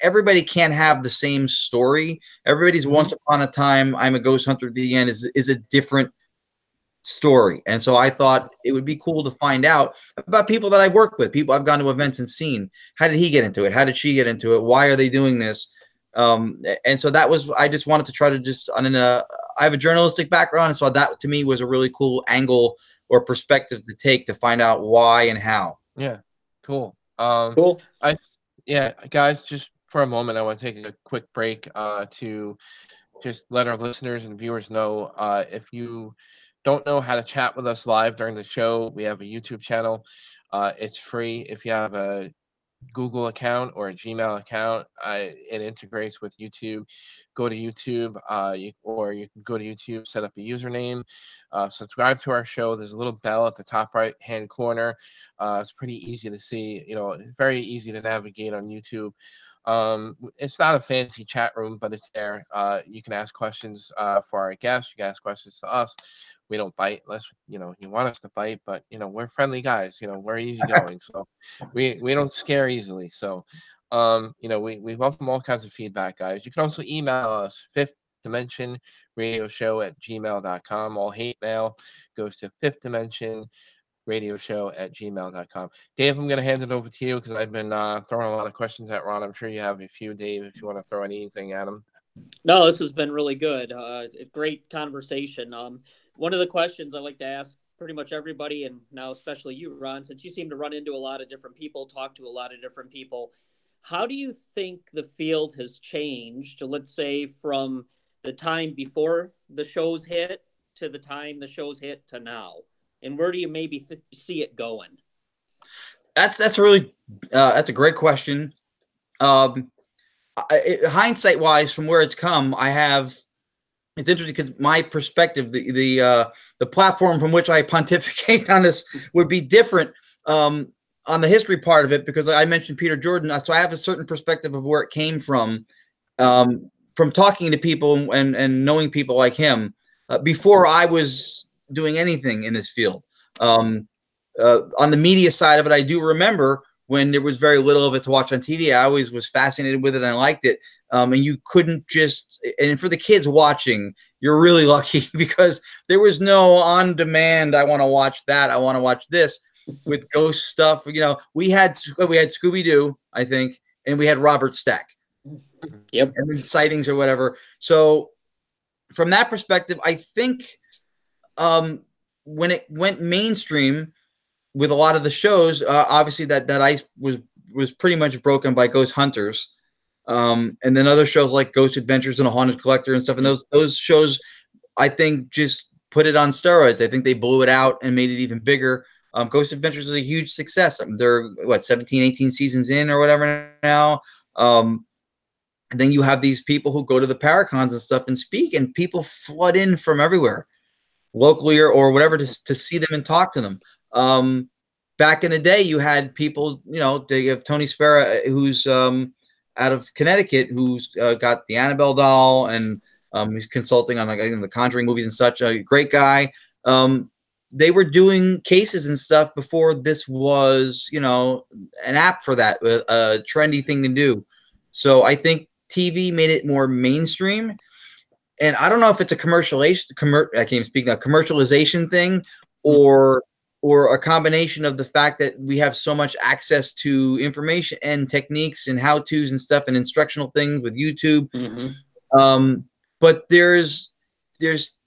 everybody can't have the same story. Everybody's once upon a time, I'm a ghost hunter at the end is a different story. And so I thought it would be cool to find out about people that I've worked with, people I've gone to events and seen. How did he get into it? How did she get into it? Why are they doing this? And so that was, I just wanted to try to just, I have a journalistic background, and so that to me was a really cool angle or perspective to take to find out why and how. Yeah, cool. Cool. Yeah, guys, just for a moment, I want to take a quick break to just let our listeners and viewers know, if you don't know how to chat with us live during the show, we have a YouTube channel. It's free. If you have a Google account or a Gmail account, it integrates with YouTube. Go to YouTube, or you can go to YouTube, set up a username, subscribe to our show. There's a little bell at the top right hand corner. It's pretty easy to see, you know, very easy to navigate on YouTube. It's not a fancy chat room, but it's there. You can ask questions for our guests. You can ask questions to us. We don't bite unless, you know, you want us to bite, but, you know, we're friendly guys. You know, we're easygoing, so we don't scare easily. So, you know, we welcome all kinds of feedback, guys. You can also email us, Fifth Dimension Radio Show at gmail.com. All hate mail goes to Fifth Dimension Radio Show at gmail.com. Dave, I'm going to hand it over to you, because I've been throwing a lot of questions at Ron. I'm sure you have a few, Dave, if you want to throw anything at him. No, this has been really good. Great conversation. One of the questions I like to ask pretty much everybody, and now especially you, Ron, since you seem to run into a lot of different people, talk to a lot of different people, how do you think the field has changed, let's say, from the time before the shows hit to the time the shows hit to now? And where do you maybe see it going? That's really that's a great question. Hindsight wise, from where it's come, it's interesting because my perspective, the platform from which I pontificate on this would be different on the history part of it, because I mentioned Peter Jordan, so I have a certain perspective of where it came from talking to people and knowing people like him before I was doing anything in this field. On the media side of it, I do remember when there was very little of it to watch on TV. I always was fascinated with it and I liked it. And you couldn't just, and for the kids watching, you're really lucky because there was no on demand. I want to watch that. I want to watch this with ghost stuff. You know, we had Scooby-Doo, I think, and we had Robert Stack. Yep. And then sightings or whatever. So from that perspective, I think when it went mainstream with a lot of the shows, obviously that ice was pretty much broken by Ghost Hunters, and then other shows like Ghost Adventures and A Haunted Collector and stuff. And those shows, I think, just put it on steroids. I think they blew it out and made it even bigger. Ghost Adventures is a huge success. They're what, 17, 18 seasons in or whatever now. And then you have these people who go to the Paracons and stuff and speak, and people flood in from everywhere, locally or whatever, to see them and talk to them. Back in the day, you had people, you know, you have Tony Spera, who's out of Connecticut, who's got the Annabelle doll, and he's consulting on like the Conjuring movies and such. A great guy. They were doing cases and stuff before this was, you know, an app for that, a trendy thing to do. So I think TV made it more mainstream. And I don't know if it's a commercialization thing, or a combination of the fact that we have so much access to information and techniques and how-tos and stuff and instructional things with YouTube. But there's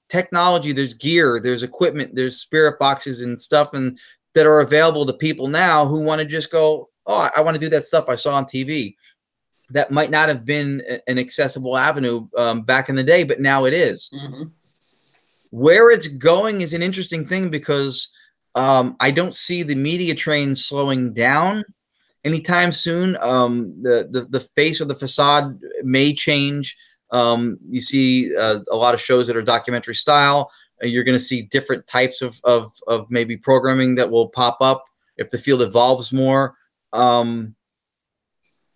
technology, there's gear, there's equipment, there's spirit boxes and stuff and that are available to people now who want to just go, oh, I want to do that stuff I saw on TV. That might not have been an accessible avenue back in the day, but now it is. Where it's going is an interesting thing, because I don't see the media train slowing down anytime soon. The face or the facade may change. You see a lot of shows that are documentary style. You're going to see different types of maybe programming that will pop up if the field evolves more.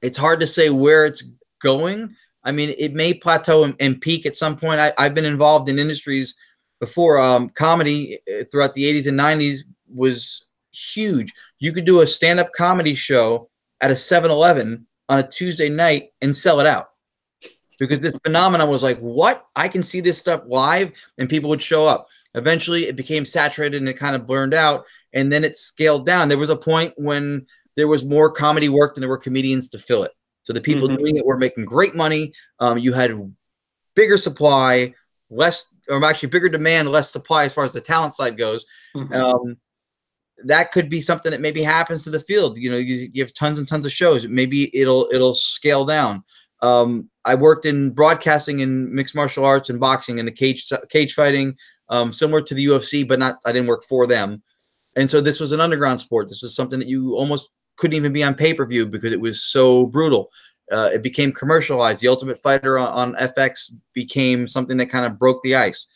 It's hard to say where it's going. I mean, it may plateau and peak at some point. I've been involved in industries before. Comedy throughout the 80s and 90s was huge. You could do a stand-up comedy show at a 7-Eleven on a Tuesday night and sell it out, because this phenomenon was like, what? I can see this stuff live, and people would show up. Eventually, it became saturated and it kind of burned out, and then it scaled down. There was a point when there was more comedy work than there were comedians to fill it. So the people doing it were making great money. You had bigger supply, actually bigger demand, less supply as far as the talent side goes. That could be something that maybe happens to the field. You know, you have tons and tons of shows. Maybe it'll scale down. I worked in broadcasting in mixed martial arts and boxing and the cage fighting, similar to the UFC, but I didn't work for them. And so this was an underground sport. This was something that you almost couldn't even be on pay-per-view because it was so brutal. It became commercialized. The Ultimate Fighter on FX became something that kind of broke the ice.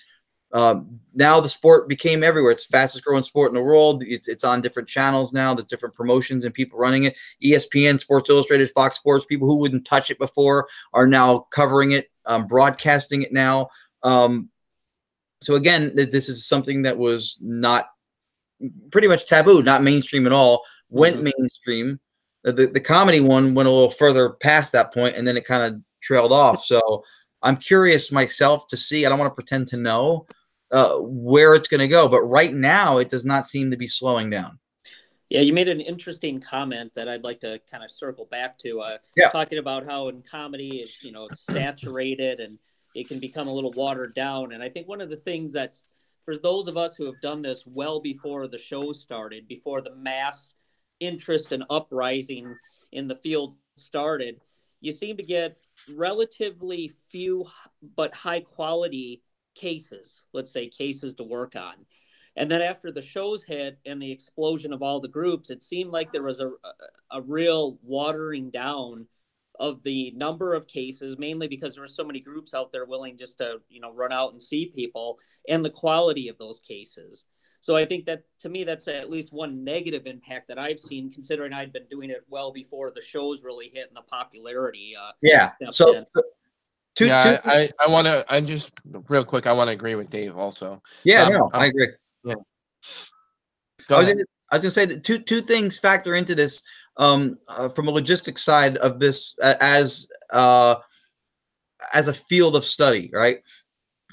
Now the sport became everywhere. It's the fastest growing sport in the world. It's on different channels now. There's different promotions and people running it. ESPN, Sports Illustrated, Fox Sports, people who wouldn't touch it before are now covering it, broadcasting it now. So again, this is something that was not pretty much taboo, not mainstream at all. Went mainstream. The comedy one went a little further past that point, and then it kind of trailed off. So I'm curious myself to see. I don't want to pretend to know where it's going to go, but right now it does not seem to be slowing down. Yeah, you made an interesting comment that I'd like to kind of circle back to. Talking about how in comedy, it's saturated and it can become a little watered down. And I think one of the things that's, for those of us who have done this well before the show started, before the mass interest and uprising in the field started, you seem to get relatively few but high quality cases, let's say cases to work on. And then after the shows hit and the explosion of all the groups, it seemed like there was a real watering down of the number of cases, mainly because there were so many groups out there willing just to, run out and see people, and the quality of those cases. So I think that, to me, that's at least one negative impact that I've seen, considering I'd been doing it well before the shows really hit and the popularity. So I want to, I just real quick, I want to agree with Dave also. I agree. Yeah. I was going to say that two things factor into this from a logistics side of this as a field of study, right?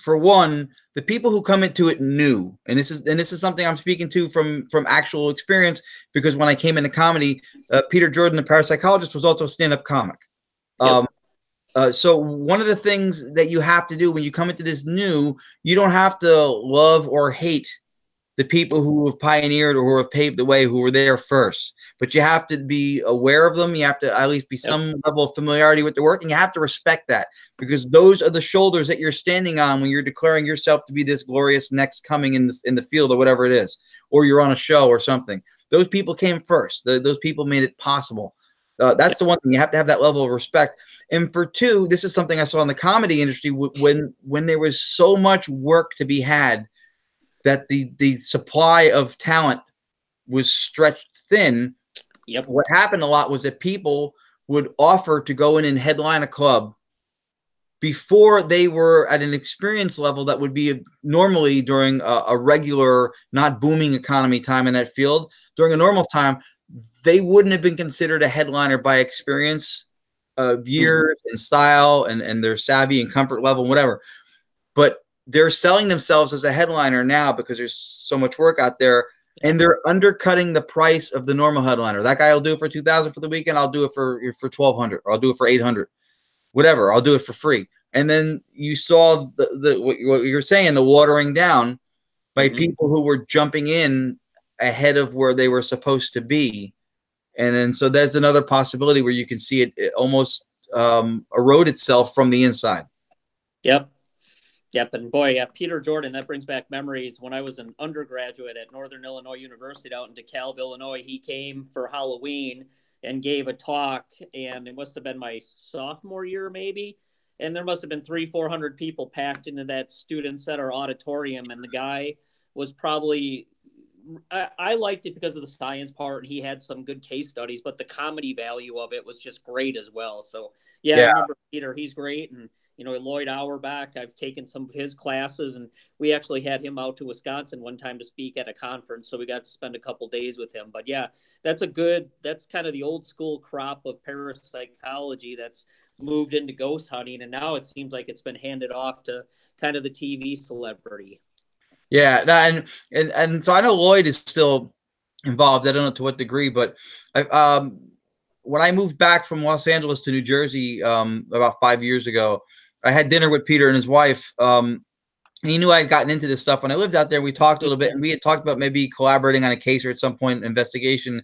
For one, the people who come into it new, and this is something I'm speaking to from actual experience, because when I came into comedy, Peter Jordan, the parapsychologist, was also a stand-up comic. So one of the things that you have to do when you come into this new, you don't have to love or hate the people who have pioneered or who have paved the way, who were there first. But you have to be aware of them. You have to at least be some level of familiarity with their work, and you have to respect that, because those are the shoulders that you're standing on when you're declaring yourself to be this glorious next coming in the field or whatever it is, or you're on a show or something. Those people came first. Those people made it possible. That's the one thing. You have to have that level of respect. And for two, this is something I saw in the comedy industry when there was so much work to be had that the supply of talent was stretched thin. Yep. What happened a lot was that people would offer to go in and headline a club before they were at an experience level that would be normally during a regular, not booming economy time in that field. During a normal time, they wouldn't have been considered a headliner by experience of years and style and their savvy and comfort level, whatever. But they're selling themselves as a headliner now because there's so much work out there, and they're undercutting the price of the normal headliner. That guy will do it for $2,000 for the weekend. I'll do it for $1,200, or I'll do it for $800, whatever. I'll do it for free. And then you saw what you're saying, the watering down by people who were jumping in ahead of where they were supposed to be. And then so there's another possibility where you can see it almost erode itself from the inside. Yep. And boy, Peter Jordan, that brings back memories. When I was an undergraduate at Northern Illinois University out in DeKalb, Illinois, he came for Halloween and gave a talk, and it must have been my sophomore year maybe. And there must have been 300-400 people packed into that student center auditorium. And the guy was probably, I liked it because of the science part, and he had some good case studies, but the comedy value of it was just great as well. So yeah. I remember Peter, he's great. And Lloyd Auerbach, I've taken some of his classes, and we actually had him out to Wisconsin one time to speak at a conference. So we got to spend a couple days with him. But yeah, that's kind of the old school crop of parapsychology that's moved into ghost hunting. And now it seems like it's been handed off to kind of the TV celebrity. Yeah. And so I know Lloyd is still involved. I don't know to what degree, but when I moved back from Los Angeles to New Jersey about 5 years ago, I had dinner with Peter and his wife. And he knew I had gotten into this stuff when I lived out there. We talked a little bit, and we had talked about maybe collaborating on a case or at some point investigation.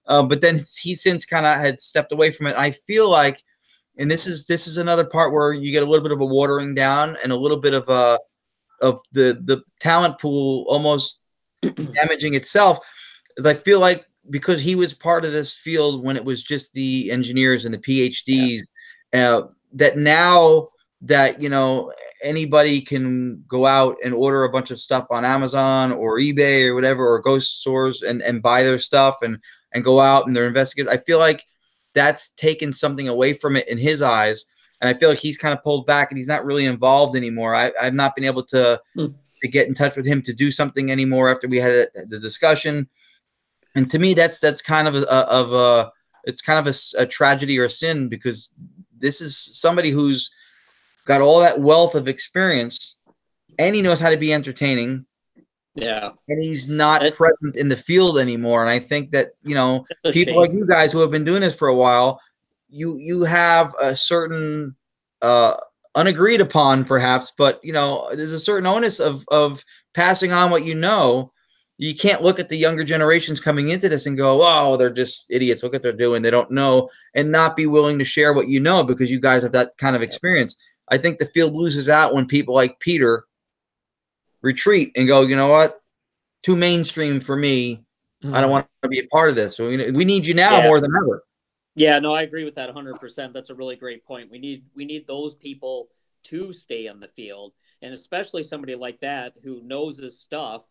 But then he since kind of had stepped away from it. I feel like, and this is another part where you get a little bit of a watering down and a little bit of the talent pool almost damaging itself, is I feel like because he was part of this field when it was just the engineers and the PhDs, that now that, anybody can go out and order a bunch of stuff on Amazon or eBay or whatever, or ghost stores and buy their stuff and go out and they're investigators. I feel like that's taken something away from it in his eyes. And I feel like he's kind of pulled back and he's not really involved anymore. I've not been able to get in touch with him to do something anymore after we had the discussion. And to me, that's kind of a tragedy or a sin, because this is somebody who's got all that wealth of experience, and he knows how to be entertaining. Yeah. And he's not present in the field anymore. And I think that, people like you guys who have been doing this for a while, you have a certain unagreed upon perhaps, but there's a certain onus of passing on what you know. You can't look at the younger generations coming into this and go, oh, they're just idiots. Look what they're doing. They don't know, and not be willing to share what you know because you guys have that kind of experience. I think the field loses out when people like Peter retreat and go, you know what? Too mainstream for me. I don't want to be a part of this. So we need you now more than ever. Yeah, no, I agree with that 100%. That's a really great point. We need those people to stay in the field, and especially somebody like that who knows his stuff,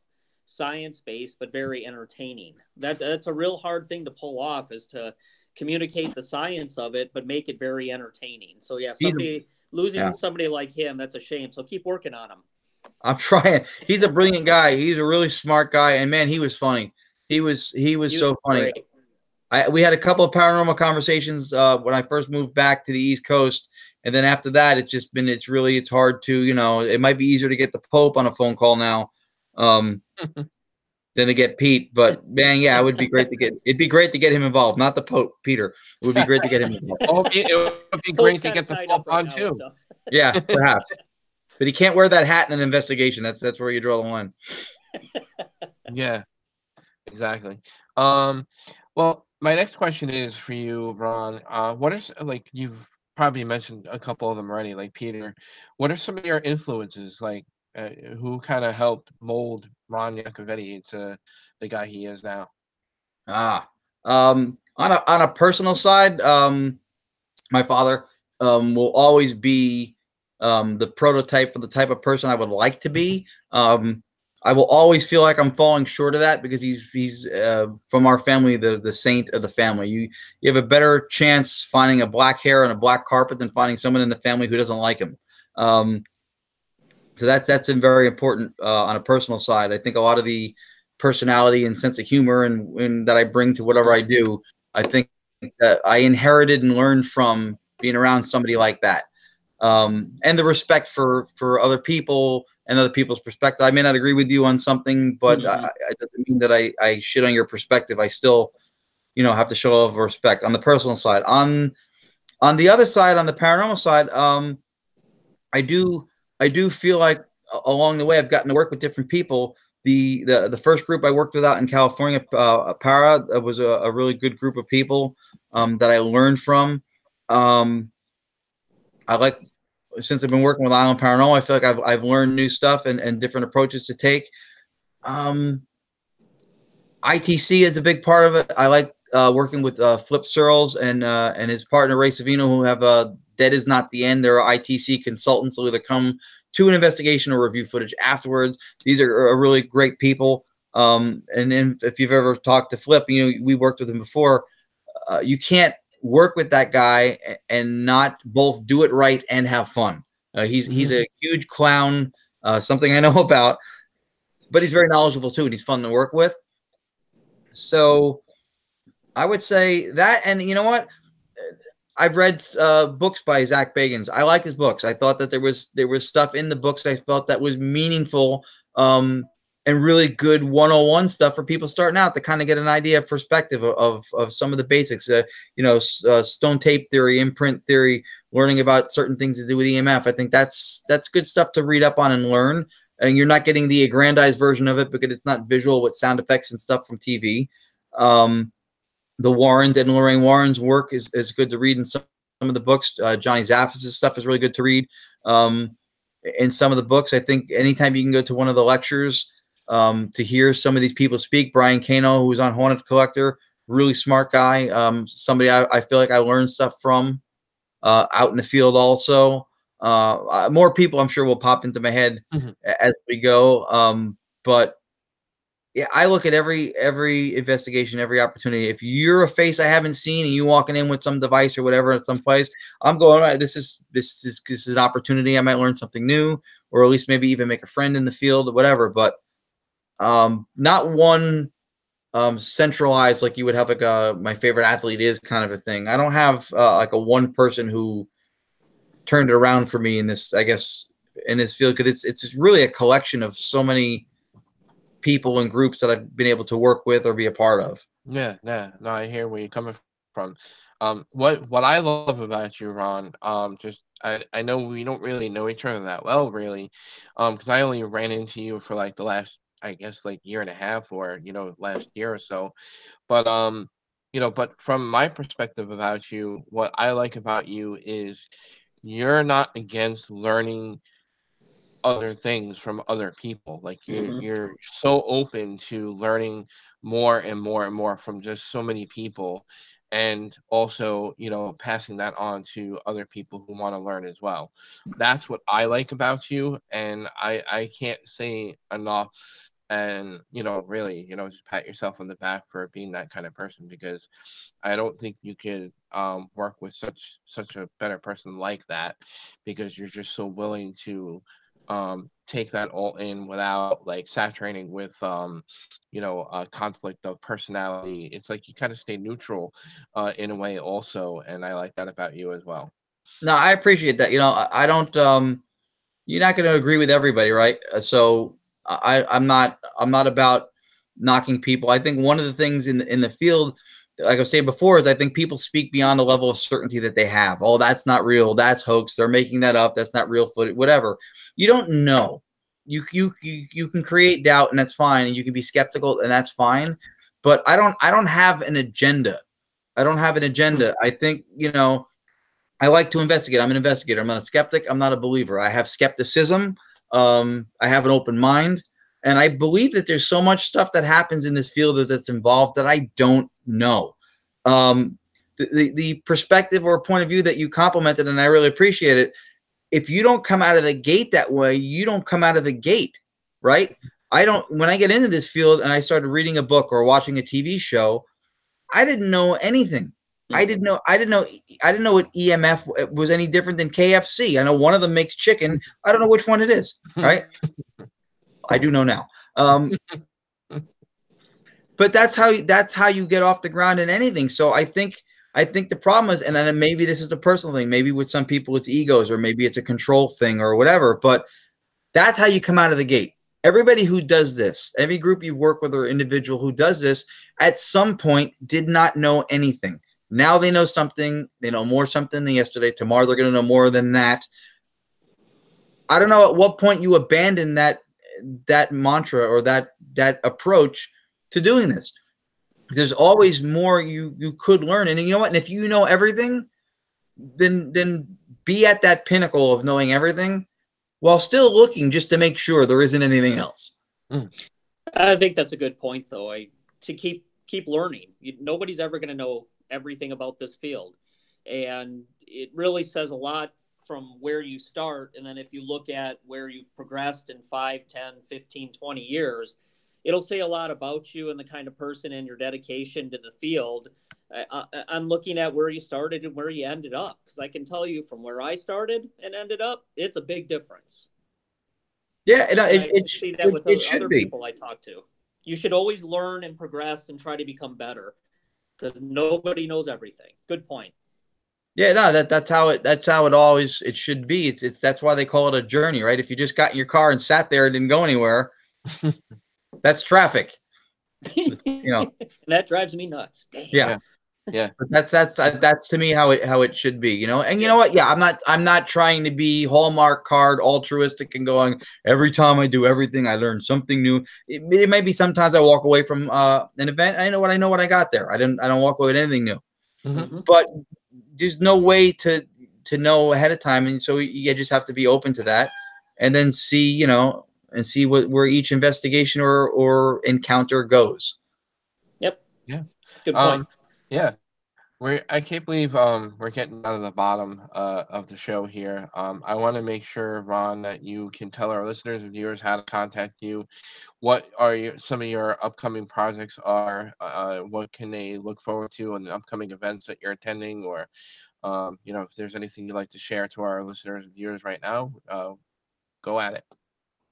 science-based but very entertaining. That's a real hard thing to pull off, is to communicate the science of it but make it very entertaining. So yeah, losing somebody like him, that's a shame. So keep working on him. I'm trying. He's a brilliant guy. He's a really smart guy, and man, he was funny. He was so funny. We had a couple of paranormal conversations when I first moved back to the East Coast, and then after that, it's hard to, it might be easier to get the Pope on a phone call now than to get Pete. But man, yeah, it'd be great to get him involved. Not the Pope, Peter. It would be great to get him involved. It would be great to get the Pope on too. Yeah, perhaps. But he can't wear that hat in an investigation. That's where you draw the line. Yeah, exactly. Um, well, my next question is for you, Ron. What are like you've probably mentioned a couple of them already, like Peter. What are some of your influences, like who kind of helped mold Ron Yacovetti into the guy he is now? Ah, on a personal side, my father will always be the prototype for the type of person I would like to be. I will always feel like I'm falling short of that because he's from our family, the saint of the family. You have a better chance finding a black hair on a black carpet than finding someone in the family who doesn't like him. So that's very important on a personal side. I think a lot of the personality and sense of humor and that I bring to whatever I do, I think that I inherited and learned from being around somebody like that. And the respect for other people and other people's perspective. I may not agree with you on something, but it doesn't mean that I shit on your perspective. I still, have to show a level of respect on the personal side. On the other side, on the paranormal side, I do I do feel like along the way I've gotten to work with different people. The first group I worked with out in California, was a really good group of people that I learned from. Um, I like since I've been working with Island Paranormal, I feel like I've learned new stuff and different approaches to take. Um, ITC is a big part of it. I like working with Flip Searles and his partner Ray Savino, who have Dead Is Not the End. They're ITC consultants who either come to an investigation or review footage afterwards. These are really great people. And then if you've ever talked to Flip, we worked with him before. You can't work with that guy and not both do it right and have fun. He's a huge clown, something I know about, but he's very knowledgeable too, and he's fun to work with. So I would say that, and you know what? I've read books by Zach Bagans. I like his books. I thought that there was stuff in the books I felt that was meaningful and really good 101 stuff for people starting out to kind of get an idea of perspective of some of the basics. Stone tape theory, imprint theory, learning about certain things to do with EMF. I think that's good stuff to read up on and learn. And you're not getting the aggrandized version of it because it's not visual with sound effects and stuff from TV. The Warrens and Lorraine Warren's work is good to read in some of the books. Johnny Zaffis' stuff is really good to read. In some of the books, I think anytime you can go to one of the lectures to hear some of these people speak. Brian Kano, who's on Haunted Collector, really smart guy. Somebody I feel like I learned stuff from out in the field also. More people I'm sure will pop into my head as we go. But yeah, I look at every investigation, every opportunity. If you're a face I haven't seen and you walking in with some device or whatever at some place, I'm going, all right, this is an opportunity. I might learn something new, or at least maybe even make a friend in the field or whatever. But not one centralized like you would have like a my favorite athlete is kind of a thing. I don't have like a one person who turned it around for me in this, I guess, in this field, because it's really a collection of so many people and groups that I've been able to work with or be a part of. Yeah, yeah. No, I hear where you're coming from. What I love about you, Ron, just I know we don't really know each other that well, really, because I only ran into you for like the last, I guess, like year and a half, or last year or so. But but from my perspective about you, what I like about you is you're not against learning other things from other people. Like you're so open to learning more and more and more from just so many people, and also passing that on to other people who want to learn as well. That's what I like about you, and I can't say enough. And really, just pat yourself on the back for being that kind of person, because I don't think you could work with such a better person like that, because you're just so willing to take that all in without like saturating with a conflict of personality. It's like you kind of stay neutral in a way also, and I like that about you as well. No, I appreciate that. I don't you're not going to agree with everybody, right? So I'm not about knocking people. I think one of the things in the field, like I was saying before, is I think people speak beyond the level of certainty that they have. Oh, that's not real. That's hoax. They're making that up. That's not real footage. Whatever. You don't know. you can create doubt, and that's fine, and you can be skeptical, and that's fine. But I don't have an agenda. I don't have an agenda. I think, you know, I like to investigate. I'm an investigator. I'm not a skeptic. I'm not a believer. I have skepticism. I have an open mind, and I believe that there's so much stuff that happens in this field that's involved that I don't know. The perspective or point of view that you complimented, and I really appreciate it. If you don't come out of the gate that way, you don't come out of the gate, right? When I get into this field and I started reading a book or watching a TV show, I didn't know anything. I didn't know what EMF was any different than KFC. I know one of them makes chicken. I don't know which one it is, right? I do know now. But that's how you get off the ground in anything. So I think the problem is, and then maybe this is a personal thing, maybe with some people it's egos, or maybe it's a control thing or whatever, but that's how you come out of the gate. Everybody who does this, every group you work with or individual who does this, at some point did not know anything. Now they know something. They know more something than yesterday. Tomorrow they're going to know more than that. I don't know at what point you abandon that mantra or that approach to doing this. There's always more you could learn. And you know what? And if you know everything, then be at that pinnacle of knowing everything while still looking just to make sure there isn't anything else. I think that's a good point, though. To keep learning. Nobody's ever going to know everything about this field. And it really says a lot from where you start. And then if you look at where you've progressed in 5, 10, 15, 20 years, it'll say a lot about you and the kind of person and your dedication to the field. I'm looking at where you started and where you ended up, because I can tell you from where I started and ended up, it's a big difference. Yeah, I see that with other people I talk to. You should always learn and progress and try to become better, because nobody knows everything. Good point. Yeah, no, that's how it always should be. It's that's why they call it a journey, right? If you just got in your car and sat there and didn't go anywhere, that's traffic. You know, and that drives me nuts. Damn. Yeah. But that's to me how it should be, you know. And you know what? Yeah, I'm not trying to be Hallmark card altruistic and going every time I do everything I learn something new. It may be sometimes I walk away from an event. I know what I got there. I don't walk away with anything new. But there's no way to know ahead of time, and so you just have to be open to that, and then see, you know, and see where each investigation or encounter goes. Yep. Yeah. Good point. Yeah. I can't believe we're getting down to the bottom of the show here. I want to make sure, Ron, that you can tell our listeners and viewers how to contact you. What are some of your upcoming projects are? What can they look forward to in the upcoming events that you're attending, or you know, if there's anything you'd like to share to our listeners and viewers right now, go at it.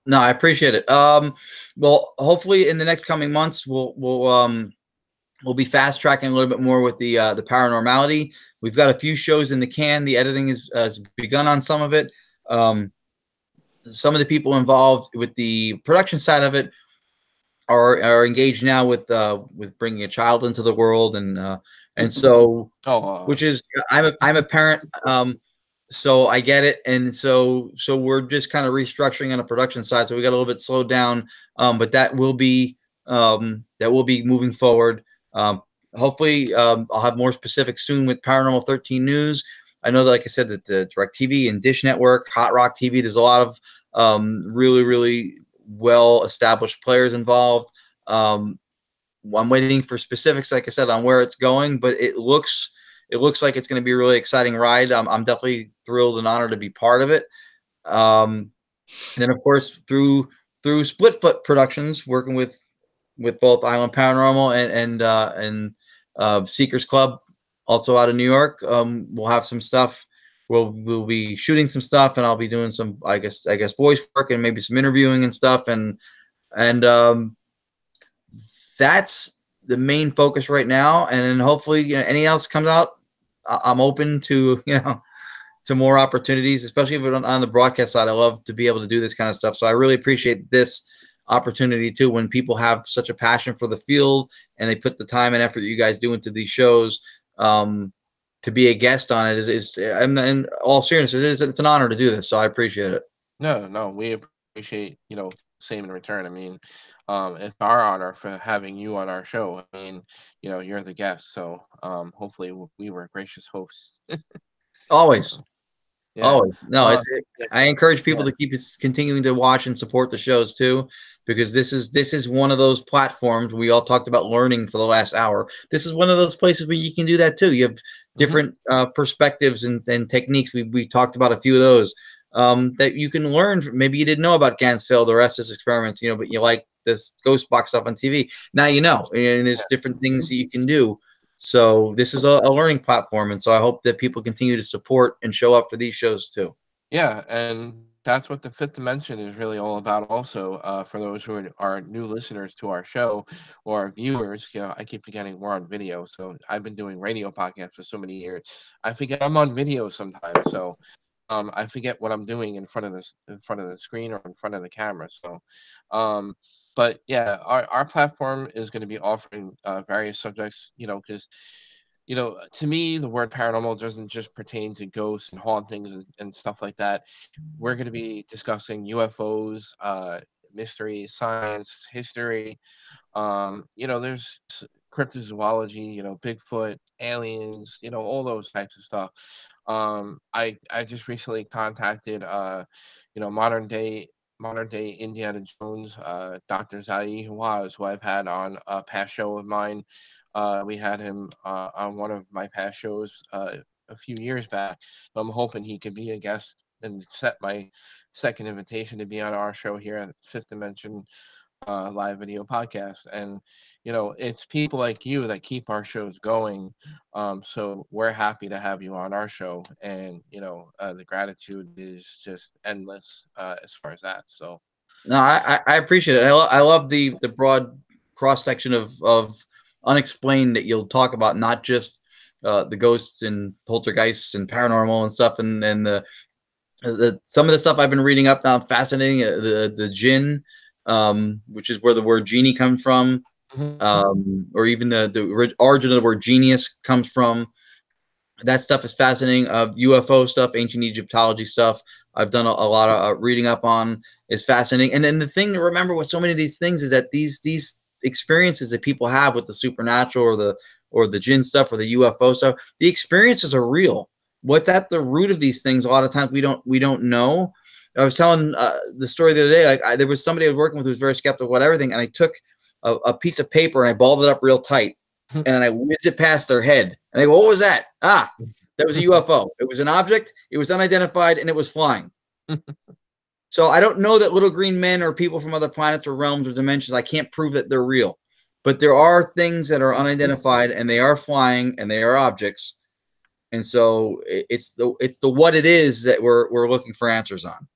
No, I appreciate it. Well, hopefully in the next coming months, we'll be fast tracking a little bit more with the paranormality. We've got a few shows in the can. The editing has begun on some of it. Some of the people involved with the production side of it are engaged now with bringing a child into the world, and so which is I'm a parent, so I get it, and so we're just kind of restructuring on the production side. So we got a little bit slowed down, but that will be moving forward. Hopefully, I'll have more specifics soon with Paranormal 13 News. I know that, like I said, that the DirecTV and Dish Network, Hot Rock TV, there's a lot of really, really well-established players involved. I'm waiting for specifics, like I said, on where it's going, but it looks like it's going to be a really exciting ride. I'm definitely thrilled and honored to be part of it. And then, of course, through Splitfoot Productions, working with both Island Paranormal and Seekers Club, also out of New York. We'll have some stuff. We'll be shooting some stuff, and I'll be doing some, I guess voice work and maybe some interviewing and stuff. And that's the main focus right now. And then hopefully, you know, anything else comes out, I'm open to, you know, to more opportunities, especially if it's on the broadcast side. I love to be able to do this kind of stuff. So I really appreciate this opportunity too, when people have such a passion for the field and they put the time and effort you guys do into these shows. To be a guest on it is in all seriousness, it's an honor to do this. So I appreciate it. No, we appreciate, same in return. I mean, it's our honor for having you on our show. I mean, you're the guest, so hopefully we were gracious hosts. Always. Yeah. Oh no, Yeah. I encourage people Yeah. to keep continuing to watch and support the shows too, because this is one of those platforms. We all talked about learning for the last hour. This is one of those places where you can do that too. You have different perspectives and techniques. We talked about a few of those that you can learn. Maybe you didn't know about Gansfeld or Estes experiments, but you like this ghost box stuff on TV. Now you know, and there's different things that you can do. So this is a learning platform, and so I hope that people continue to support and show up for these shows too. Yeah, and that's what the fifth dimension is really all about. Also, for those who are new listeners to our show or viewers, I keep forgetting we're on video. So I've been doing radio podcasts for so many years. I forget I'm on video sometimes. So I forget what I'm doing in front of the screen or in front of the camera. So, um, but yeah, our platform is going to be offering various subjects. Because to me, the word paranormal doesn't just pertain to ghosts and hauntings and stuff like that. We're going to be discussing UFOs, mysteries, science, history. There's cryptozoology, Bigfoot, aliens, all those types of stuff. I just recently contacted, modern day Indiana Jones, Dr. Zai Huaz, who I've had on a past show of mine. We had him on one of my past shows a few years back. I'm hoping he could be a guest and set my second invitation to be on our show here at Fifth Dimension live video podcast. And it's people like you that keep our shows going. So we're happy to have you on our show, and the gratitude is just endless as far as that. So No, I appreciate it. I love the broad cross section of unexplained that you'll talk about, not just the ghosts and poltergeists and paranormal and stuff, and the some of the stuff I've been reading up now, fascinating. The jinn, which is where the word genie comes from, or even the origin of the word genius comes from. That stuff is fascinating. UFO stuff, ancient Egyptology stuff. I've done a lot of reading up on is fascinating. And then the thing to remember with so many of these things is that these experiences that people have with the supernatural or the jinn stuff or the UFO stuff, the experiences are real. What's at the root of these things? A lot of times we don't know. I was telling the story the other day. Like there was somebody I was working with who was very skeptical about everything, and I took a piece of paper and I balled it up real tight and I whizzed it past their head. And they go, "What was that?" Ah, that was a UFO. It was an object. It was unidentified, and it was flying. So I don't know that little green men or people from other planets or realms or dimensions. I can't prove that they're real, but there are things that are unidentified, and they are flying, and they are objects. And so it's the what it is that we're looking for answers on.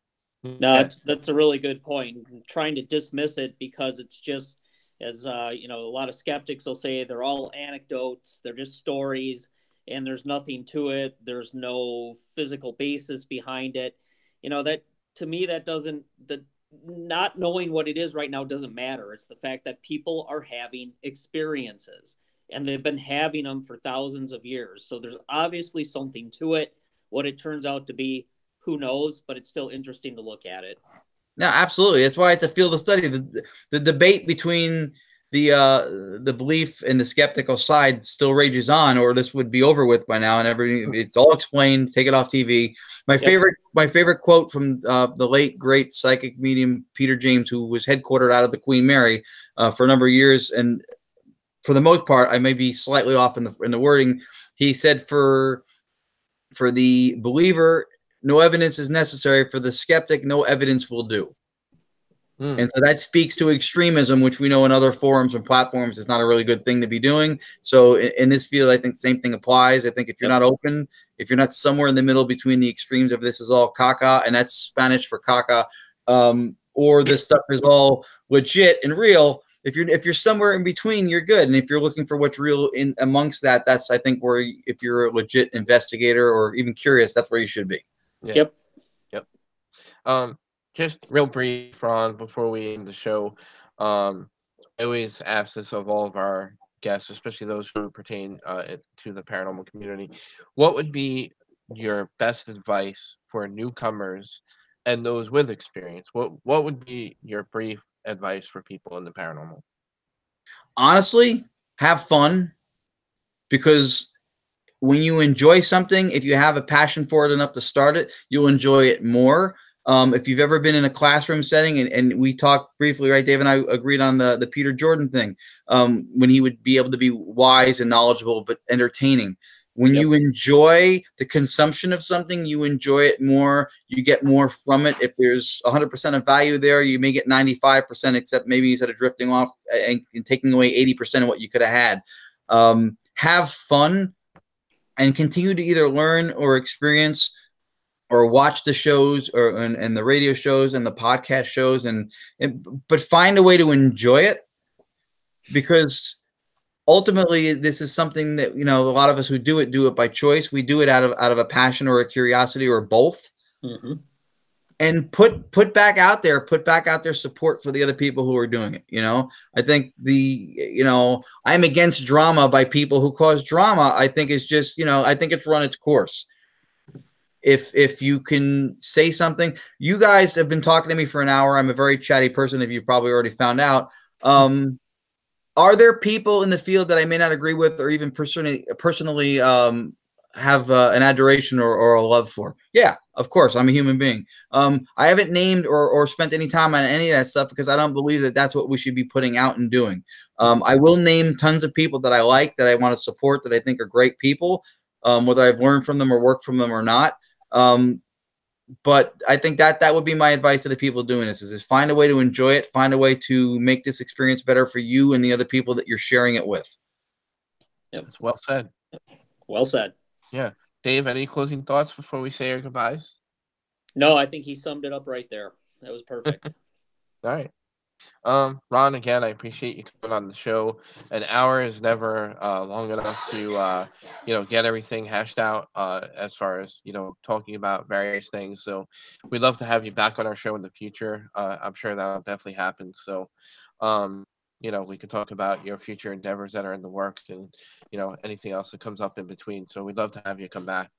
No, that's a really good point. Trying to dismiss it because it's just, as a lot of skeptics will say, they're all anecdotes, they're just stories, and there's nothing to it. There's no physical basis behind it. That to me, that doesn't that not knowing what it is right now doesn't matter. It's the fact that people are having experiences, and they've been having them for thousands of years. So there's obviously something to it. What it turns out to be, who knows? But it's still interesting to look at it. No, absolutely. That's why it's a field of study. The debate between the belief and the skeptical side still rages on, or this would be over with by now, and everything. It's all explained. Take it off TV. My favorite quote from the late great psychic medium Peter James, who was headquartered out of the Queen Mary for a number of years, and for the most part, I may be slightly off in the wording. He said for the believer, no evidence is necessary. For the skeptic, no evidence will do. And so that speaks to extremism, which we know in other forums and platforms is not a really good thing to be doing. So in this field, I think the same thing applies. I think if you're not open, if you're not somewhere in the middle between the extremes of this is all caca, and that's Spanish for caca, or this stuff is all legit and real, if you're somewhere in between, you're good. And if you're looking for what's real in amongst that, that's I think where if you're a legit investigator or even curious, that's where you should be. Yeah. Yep. Just real brief, Ron, before we end the show. I always ask this of all of our guests, especially those who pertain to the paranormal community. What would be your best advice for newcomers and those with experience, what would be your brief advice for people in the paranormal? Honestly, have fun, because when you enjoy something, if you have a passion for it enough to start it, you'll enjoy it more. If you've ever been in a classroom setting, and we talked briefly, right, Dave and I agreed on the Peter Jordan thing, when he would be able to be wise and knowledgeable, but entertaining. When Yep. you enjoy the consumption of something, you enjoy it more. You get more from it. If there's 100% of value there, you may get 95%, except maybe instead of drifting off and taking away 80% of what you could have had. Have fun and continue to either learn or experience or watch the shows and the radio shows and the podcast shows, but find a way to enjoy it, because ultimately this is something that, a lot of us who do it by choice. We do it out of a passion or a curiosity or both. Mm-hmm. And put back out there support for the other people who are doing it. I think I'm against drama by people who cause drama. I think it's just, I think it's run its course. If you can say something, you guys have been talking to me for an hour. I'm a very chatty person, if you probably already found out. Are there people in the field that I may not agree with, or even personally have an adoration or a love for? Yeah, of course. I'm a human being. I haven't named or spent any time on any of that stuff, because I don't believe that that's what we should be putting out and doing. I will name tons of people that I like, that I want to support, that I think are great people, whether I've learned from them or worked from them or not. But I think that would be my advice to the people doing this: is find a way to enjoy it, find a way to make this experience better for you and the other people that you're sharing it with. Yep. That's well said. Well said. Yeah. Dave, any closing thoughts before we say our goodbyes? No, I think he summed it up right there. That was perfect. All right. Ron, again, I appreciate you coming on the show. An hour is never long enough to get everything hashed out as far as talking about various things. So we'd love to have you back on our show in the future. I'm sure that'll definitely happen. So we could talk about your future endeavors that are in the works, and anything else that comes up in between. So we'd love to have you come back.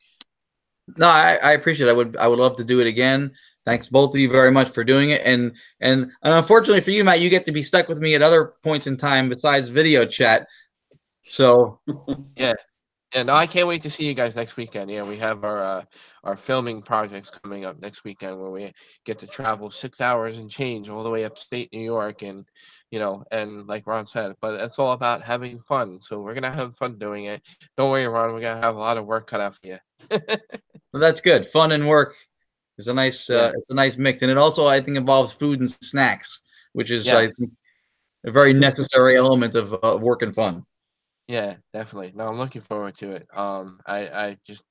No, I appreciate it. I would love to do it again. Thanks both of you very much for doing it. And unfortunately for you, Matt, you get to be stuck with me at other points in time besides video chat. So Yeah. Yeah, no, I can't wait to see you guys next weekend. Yeah, we have our filming projects coming up next weekend, where we get to travel 6 hours and change all the way upstate New York, and and like Ron said, but it's all about having fun. So we're gonna have fun doing it. Don't worry, Ron, we're gonna have a lot of work cut out for you. well, that's good. Fun and work is a nice Yeah. it's a nice mix, and it also, I think, involves food and snacks, which is, Yeah. I think, a very necessary element of work and fun. Yeah, definitely. No, I'm looking forward to it. I just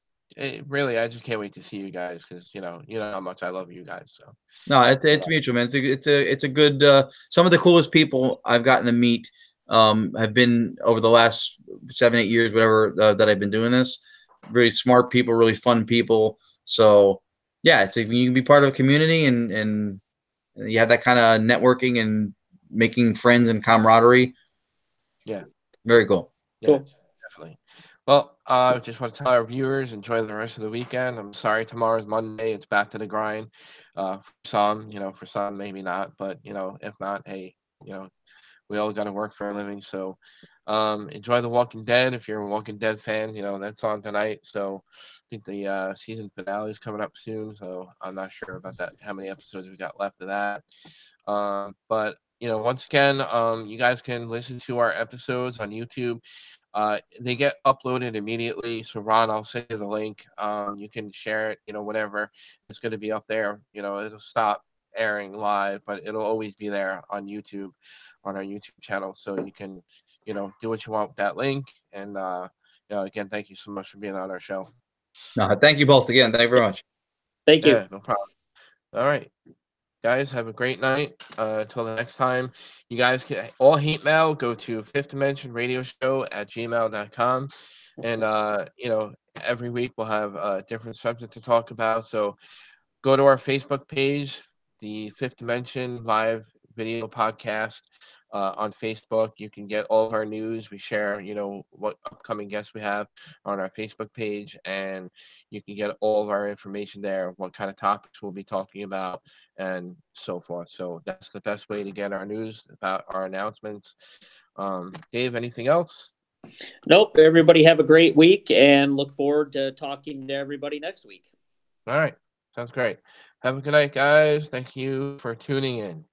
really, I just can't wait to see you guys, because you know how much I love you guys. So No, it's mutual, man. It's a good. Some of the coolest people I've gotten to meet have been over the last 7-8 years, whatever, that I've been doing this. Really smart people, really fun people. So yeah, it's you can be part of a community, and you have that kind of networking and making friends and camaraderie. yeah. Very cool. Yeah, Cool. definitely. Well, I just want to tell our viewers, enjoy the rest of the weekend. I'm sorry tomorrow's Monday. It's back to the grind. For some, for some maybe not, but if not, hey, you know, we all got to work for a living. So, enjoy The Walking Dead. If you're a Walking Dead fan, that's on tonight. So, I think the season finale is coming up soon. So I'm not sure about that. How many episodes we got left of that? But once again, you guys can listen to our episodes on YouTube. They get uploaded immediately. So Ron, I'll send you the link. You can share it. Whatever. It's going to be up there. It'll stop airing live, but it'll always be there on YouTube, on our YouTube channel. So you can, do what you want with that link. And again, thank you so much for being on our show. No, thank you both again. Thank you very much. Thank you. Yeah, no problem. All right. Guys, have a great night. Until the next time, you guys can all hate mail. Go to fifth dimension radio show at gmail.com. And, every week we'll have a different subject to talk about. So go to our Facebook page, the Fifth Dimension Live Video Podcast. on Facebook. You can get all of our news. We share, what upcoming guests we have on our Facebook page, and you can get all of our information there, what kind of topics we'll be talking about, and so forth. So that's the best way to get our news about our announcements. Dave, anything else? Nope. Everybody have a great week, and look forward to talking to everybody next week. All right. Sounds great. Have a good night, guys. Thank you for tuning in.